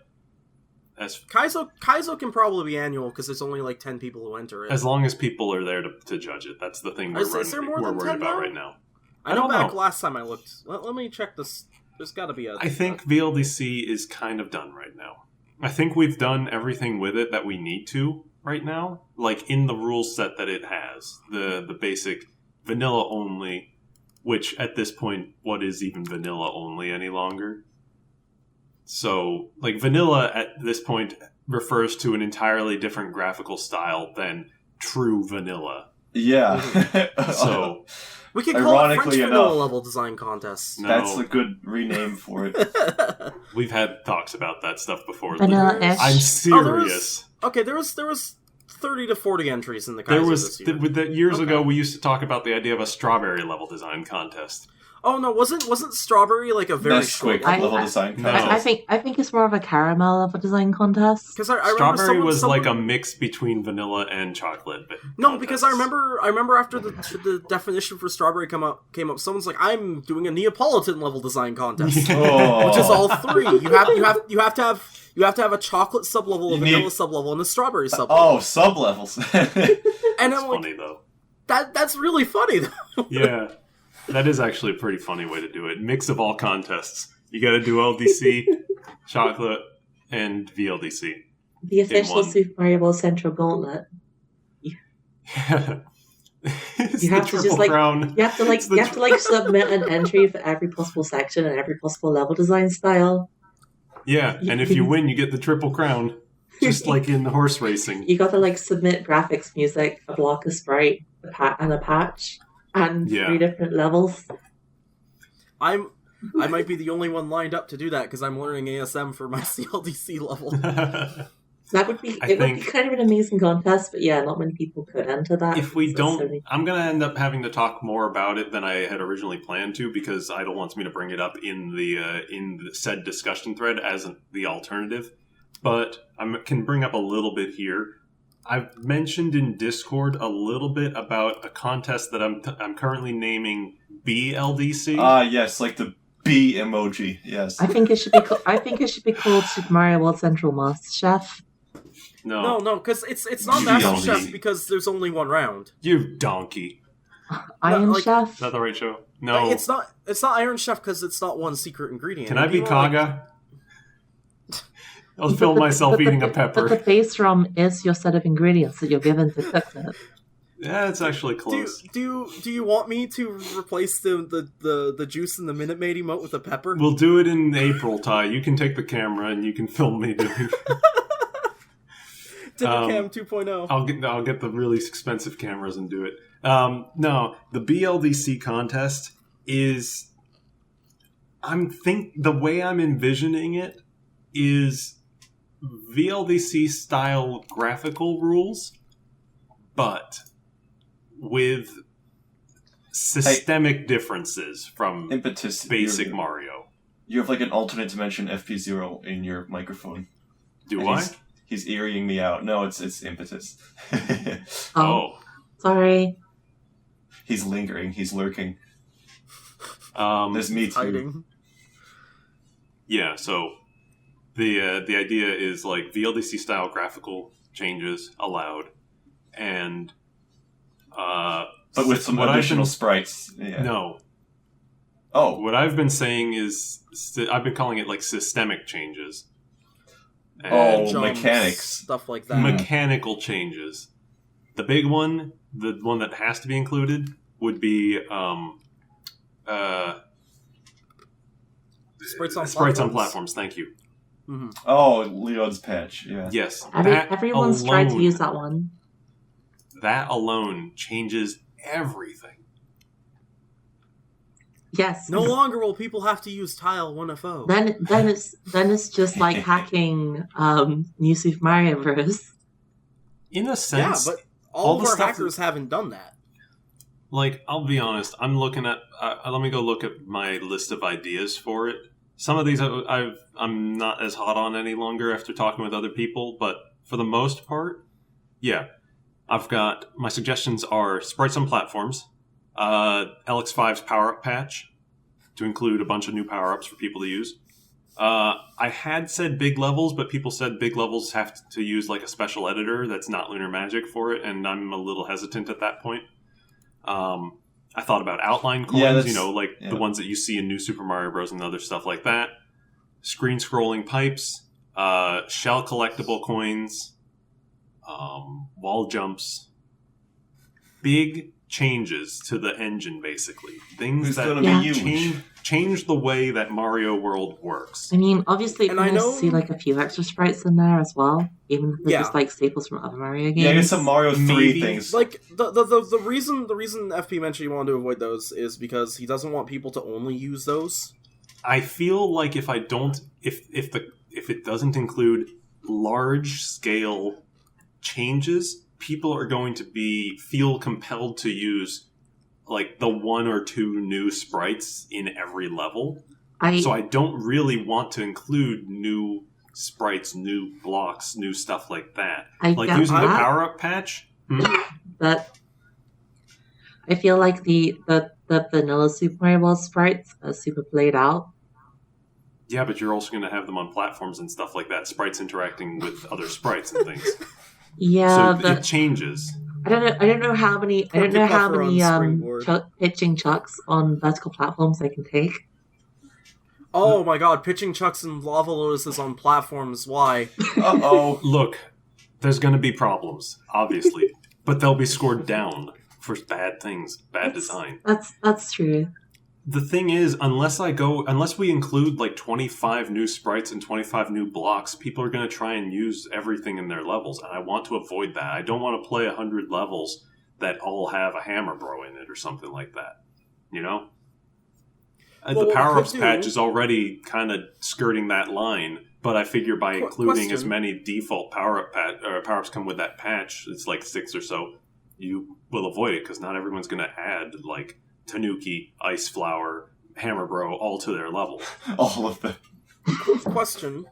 as Kaizo can probably be annual because there's only like 10 people who enter it. As long as people are there to judge it, that's the thing we're worried about right now. I don't know. Last time I looked, let me check this. There's got to be I think VLDC is kind of done right now. I think we've done everything with it that we need to right now, like in the rule set that it has, the basic vanilla only. Which, at this point, what is even vanilla only any longer? So, like, vanilla at this point refers to an entirely different graphical style than true vanilla. Yeah. So, We can call it French Ironically vanilla enough, level design contest. No. That's a good rename for it. We've had talks about that stuff before. Vanilla-ish. I'm serious. Okay, there was 30 to 40 entries in the There Kaiser was this year. years ago. We used to talk about the idea of a strawberry level design contest. Oh no, wasn't Strawberry like a very short Nesquik one? level design No. contest. I think it's more of a caramel level design contest. Because I remember Strawberry was someone, like a mix between vanilla and chocolate. No, because I remember after the definition for strawberry came up, someone's like, I'm doing a Neapolitan level design contest, Oh. which is all three. You have to have a chocolate sublevel, a You vanilla need- sublevel, and a strawberry sublevel. Oh, sub-levels. And It's I'm like, funny though. that's really funny though. Yeah, that is actually a pretty funny way to do it. Mix of all contests. You got to do LDC, chocolate, and VLDC. The official one. Super Mario Bros. Central Gauntlet. Yeah. It's You the have to triple just, like- crown. You have to submit an entry for every possible section and every possible level design style. Yeah, and if you win, you get the triple crown, just like in the horse racing. You got to submit graphics, music, a block of sprite, and a patch, and Yeah. 3 different levels. I might be the only one lined up to do that because I'm learning ASM for my CLDC level. That would be I would be think- kind of an amazing contest, but yeah, not many people could enter that. If we So don't, sorry. I'm going to end up having to talk more about it than I had originally planned to because I don't want me to bring it up in the said discussion thread as the alternative. But I can bring up a little bit here. I've mentioned in Discord a little bit about a contest that I'm currently naming BLDC. Ah, yes, like the B emoji. Yes. I think it should be. I think it should be called Super Mario World Central Master Chef. No, No, because it's not Master GLD. Chef because there's only one round. you donkey. Iron like- Chef. Is that the right show? No. It's not Iron Chef because it's not one secret ingredient. Can I It'd be more like- Kaga? I'll film myself eating a But the pepper. base ROM is your set of ingredients that you're given to cook it. Yeah, it's actually close. Do you want me to replace the juice in the Minute Maid emote with a pepper? We'll do it in April, Ty. You can take the camera and you can film me doing. Dinnercam 2.0. I'll get the really expensive cameras and do it. No, the BLDC contest is. The way I'm envisioning it is VLDC style graphical rules, but with systemic differences from Impetus. basic Mario. You have like an alternate dimension FP0 in your microphone. Do And I? He's earring me out. No, it's Impetus. Oh. Sorry. He's lingering. He's lurking. There's There's me too. Hiding. Yeah, so the idea is like VLDC style graphical changes allowed, and But with some what I've additional been- sprites. Yeah. No, Oh, what I've been saying is I've been calling it like systemic changes. Oh, Jumps, mechanics. stuff like that. Mechanical changes. The big one, the one that has to be included, would be Sprites on sprites on platforms. platforms. Thank you. Mhm. oh, Leon's patch. Yeah. Yes, Everyone's tried to alone- use that one. That alone changes everything. Yes. No longer will people have to use Tile 1FO. Then it's just like hacking New Super Mario Bros. In a Yeah, sense, but all all of the our stuff hackers haven't done that. like, I'll be honest, I'm looking at let me go look at my list of ideas for it. Some of these I'm not as hot on any longer after talking with other people, but for the most part, yeah, I've got my suggestions are sprites on platforms, LX5's power up patch to include a bunch of new power ups for people to use. I had said big levels, but people said big levels have to use like a special editor that's not Lunar Magic for it, and I'm a little hesitant at that point. I thought about outline coins, Yeah, that's- like yeah. the ones that you see in New Super Mario Bros. And other stuff like that. Screen scrolling pipes, shell collectible coins, wall jumps, big changes to the engine, basically. Things It's that gonna be huge. change the way that Mario World works. I mean, obviously, And you're I going to know- see like a few extra sprites in there as well, even if they're just like staples from other Mario games. Yeah, I guess some Mario 3 Maybe. things. Like the reason FP mentioned you want to avoid those is because he doesn't want people to only use those. I feel like if it doesn't include large scale changes, people are going to feel compelled to use like the 1 or 2 new sprites in every level. So I don't really want to include new sprites, new blocks, new stuff like that. Like using the power-up patch. But I feel like the vanilla Super Mario World sprites are super played out. Yeah, but you're also going to have them on platforms and stuff like that. Sprites interacting with other sprites and things. Yeah, so it changes. I don't know how many Springboard. pitching chucks on vertical platforms I can take. Oh my god, pitching chucks and lava lotuses on platforms, why? Uh-oh. Look, there's going to be problems, obviously, but they'll be scored down for bad things, bad design. That's true. The thing is, unless we include like 25 new sprites and 25 new blocks, people are going to try and use everything in their levels, and I want to avoid that. I don't want to play 100 levels that all have a Hammer Bro in it or something like that, you know? Well, the Power-Ups could do- patch is already kind of skirting that line, but I figure by including as question. many default Power-Ups come with that patch, it's like 6 or so, you will avoid it, because not everyone's going to add, like, Tanuki, Ice Flower, Hammer Bro, all to their level. All of them. Question.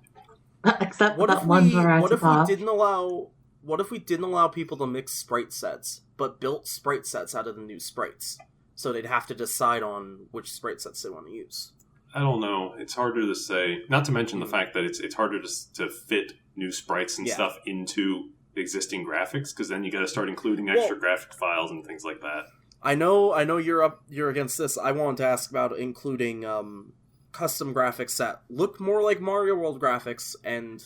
Except for What that if one we variety path. didn't allow people to mix sprite sets, but built sprite sets out of the new sprites? So they'd have to decide on which sprite sets they want to use. I don't know. It's harder to say. Not to mention the fact that it's harder to fit new sprites and stuff into existing graphics, because then you got to start including extra graphic files and things like that. I know you're against this. I wanted to ask about including custom graphics that look more like Mario World graphics and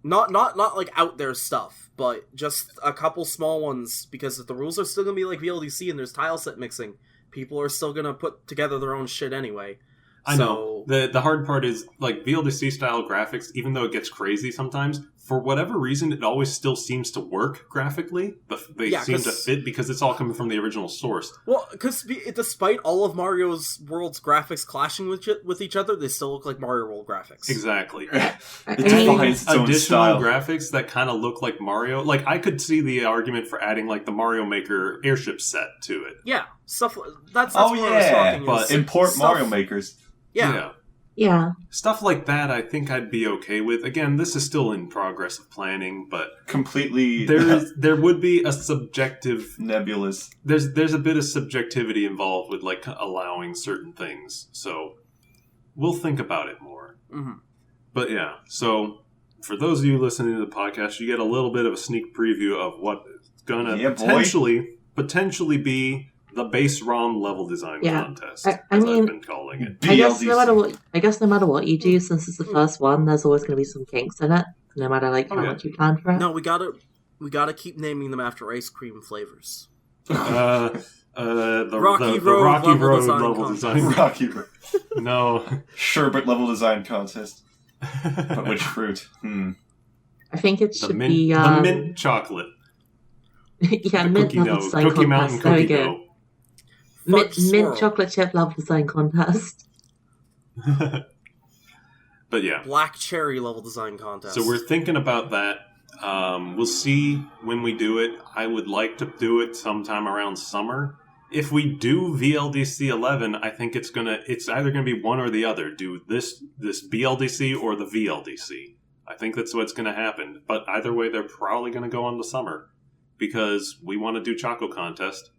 not like out there stuff, but just a couple small ones, because if the rules are still gonna be like VLDC and there's tile set mixing, people are still gonna put together their own shit anyway. I know. The hard part is, like, VLDC style graphics, even though it gets crazy sometimes, for whatever reason, it always still seems to work graphically. They seem to fit because it's all coming from the original source. Well, because despite all of Mario's World's graphics clashing with each other, they still look like Mario World graphics. Exactly. It defines its own Additional style. graphics that kind of look like Mario. Like, I could see the argument for adding, like, the Mario Maker airship set to it. Yeah, stuff. That's what I was talking. But import stuff, Mario Makers. Yeah. Stuff like that, I think I'd be okay with. Again, this is still in progress of planning, but completely there would be a subjective nebulous. There's a bit of subjectivity involved with, like, allowing certain things. So we'll think about it more. Mm-hmm. But yeah, so for those of you listening to the podcast, you get a little bit of a sneak preview of what's gonna potentially be the base ROM level design contest. I mean, I've been calling it. I guess no matter what you do, since it's the first one, there's always going to be some kinks in it. No matter how much you plan for it. No, we gotta keep naming them after ice cream flavors. The Rocky Road Road level design. Rocky Road. No. Sherbet level design contest. But which fruit? I think it should be the mint chocolate. Yeah, mint level design Cookie contest. Mountain There we cookie go. dough. Mint chocolate chip level design contest. But yeah, black cherry level design contest. So we're thinking about that. We'll see when we do it. I would like to do it sometime around summer. If we do VLDC 11, I think it's either gonna be one or the other. Do this BLDC or the VLDC. I think that's what's gonna happen. But either way, they're probably gonna go on the summer, because we want to do Choco Contest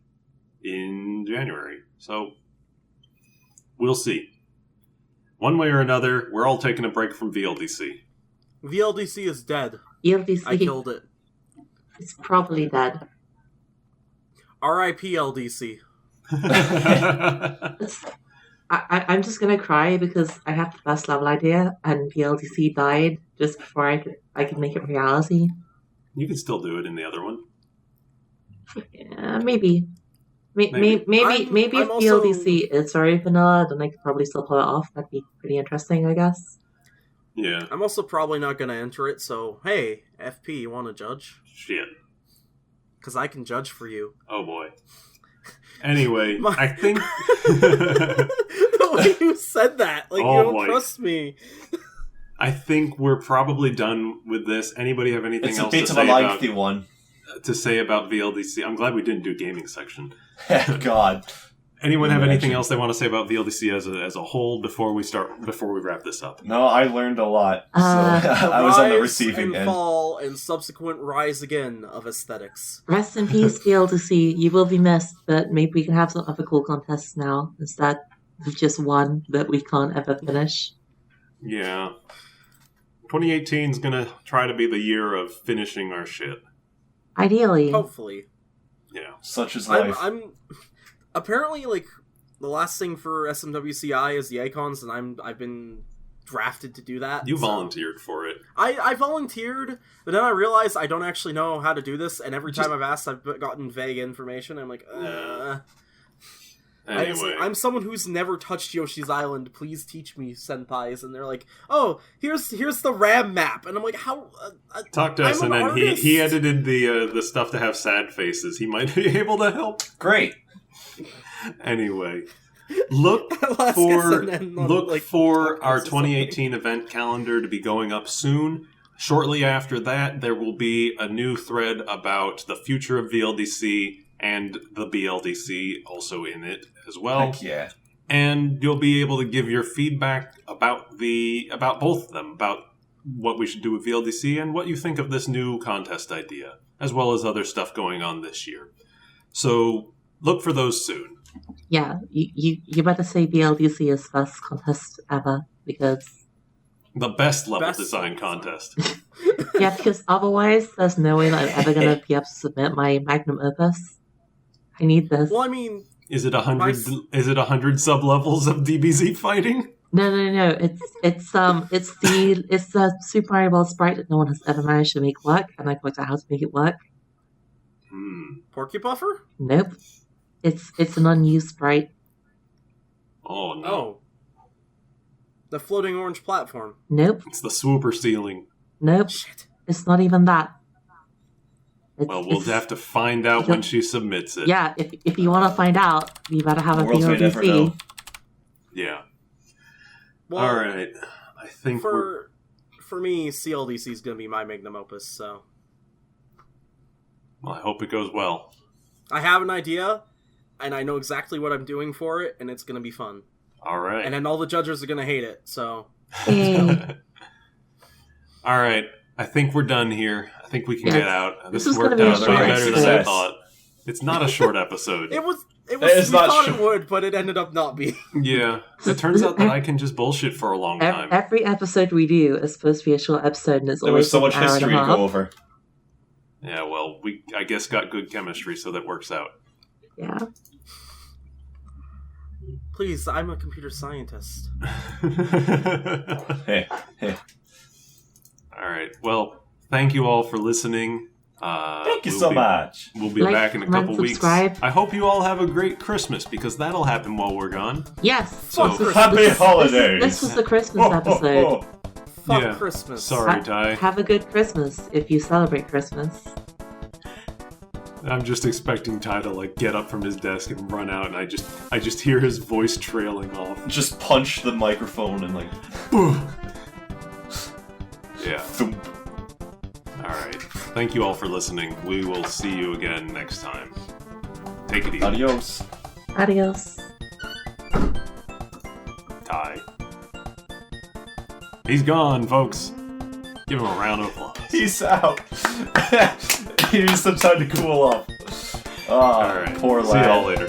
in January. So we'll see. One way or another, we're all taking a break from VLDC. VLDC is dead. VLDC. I killed it. It's probably dead. R.I.P. LDC. I'm just gonna cry because I have the best level idea, and VLDC died just before I could make it reality. You can still do it in the other one. Yeah, maybe. Maybe if I'm also- VLDC is very vanilla, then I could probably still pull it off. That'd be pretty interesting, I guess. Yeah. I'm also probably not going to enter it, so hey, FP, you want to judge? Shit. Because I can judge for you. Oh boy. Anyway, My- I think. The way you said that, like, Oh, you don't boy. trust me. I think we're probably done with this. Anybody have anything It's a else bit to of a say lengthy one. about VLDC? I'm glad we didn't do gaming section. God. Anyone have Yeah, anything actually. else they want to say about VLDC as a whole before we wrap this up? No, I learned a lot. So The I was on the Rise receiving and end. fall and subsequent rise again of aesthetics. Rest in peace, VLDC. You will be missed, but maybe we can have some other cool contests now instead of just one that we can't ever finish. Yeah. 2018 is going to try to be the year of finishing our shit. Ideally. Hopefully. Yeah. Such is life. I'm apparently, like, the last thing for SMWCI is the icons, and I've been drafted to do that. You so- volunteered for it. I volunteered, but then I realized I don't actually know how to do this, and every Just- time I've asked, I've gotten vague information. I'm like, Yeah. Anyway. I'm someone who's never touched Yoshi's Island. Please teach me, senpais. And they're like, oh, here's the RAM map, and I'm like, how? Talk to us, I'm and an then he artist. edited the stuff to have sad faces. He might be able to help. Great. Anyway, look Alaska for SNN on, look like, for our podcasts or something. 2018 event calendar to be going up soon. Shortly after that, there will be a new thread about the future of VLDC and the BLDC also in it as well. Heck yeah. And you'll be able to give your feedback about both of them, about what we should do with VLDC and what you think of this new contest idea, as well as other stuff going on this year. So look for those soon. Yeah, you better say BLDC is first contest ever, because The best level Best design level contest. yeah, because otherwise there's no way that I'm ever gonna be able to submit my magnum opus. I need this. Well, I mean, Is it 100? Nice. Is it 100 sub levels of DBZ fighting? No. It's the Super Mario Bros. Sprite that no one has ever managed to make work, and I worked out how to make it work. Porky Puffer? Nope. It's an unused sprite. Oh no! Oh. The floating orange platform. Nope. It's the swooper ceiling. Nope. Shit. It's not even that. Well, we'll have to find out when she submits it. Yeah, if you want to find out, you better have a Worlds may never know. VLDC. Yeah. Well, All right. I think we're. for me, CLDC is going to be my magnum opus, so. Well, I hope it goes well. I have an idea, and I know exactly what I'm doing for it, and it's going to be fun. All right. And then all the judges are going to hate it, so. Yay. All right. I think we're done here. I think we can Yes. get out. This This was gonna worked be a out way short better than I episode. thought. It's not a short episode. It was It's we not thought sure. it would, but it ended up not being. Yeah. It turns out that I can just bullshit for a long time. Every episode we do is supposed to be a short episode, and it's There always was so much an hour and a history to half. go over. Yeah, well, we I guess got good chemistry, so that works out. Yeah. Please, I'm a computer scientist. Hey, hey. All right. Well, thank you all for listening. Thank you we'll so be- much. We'll be Like, back in a comment, couple weeks. subscribe. I hope you all have a great Christmas because that'll happen while we're gone. Yes. So- This is- Happy this- holidays. This was the Christmas Ho, ho, episode. ho. Fuck Yeah. Christmas. Sorry, Ty. Have a good Christmas if you celebrate Christmas. I'm just expecting Ty to like get up from his desk and run out, and I just hear his voice trailing off. Just punch the microphone and like. Yeah. thump. All right. Thank you all for listening. We will see you again next time. Take it easy, Adios. Adios. Ty. He's gone, folks. Give him a round of applause. Peace out. He needs some time to cool off. Ah, All right. poor See lad. y'all later.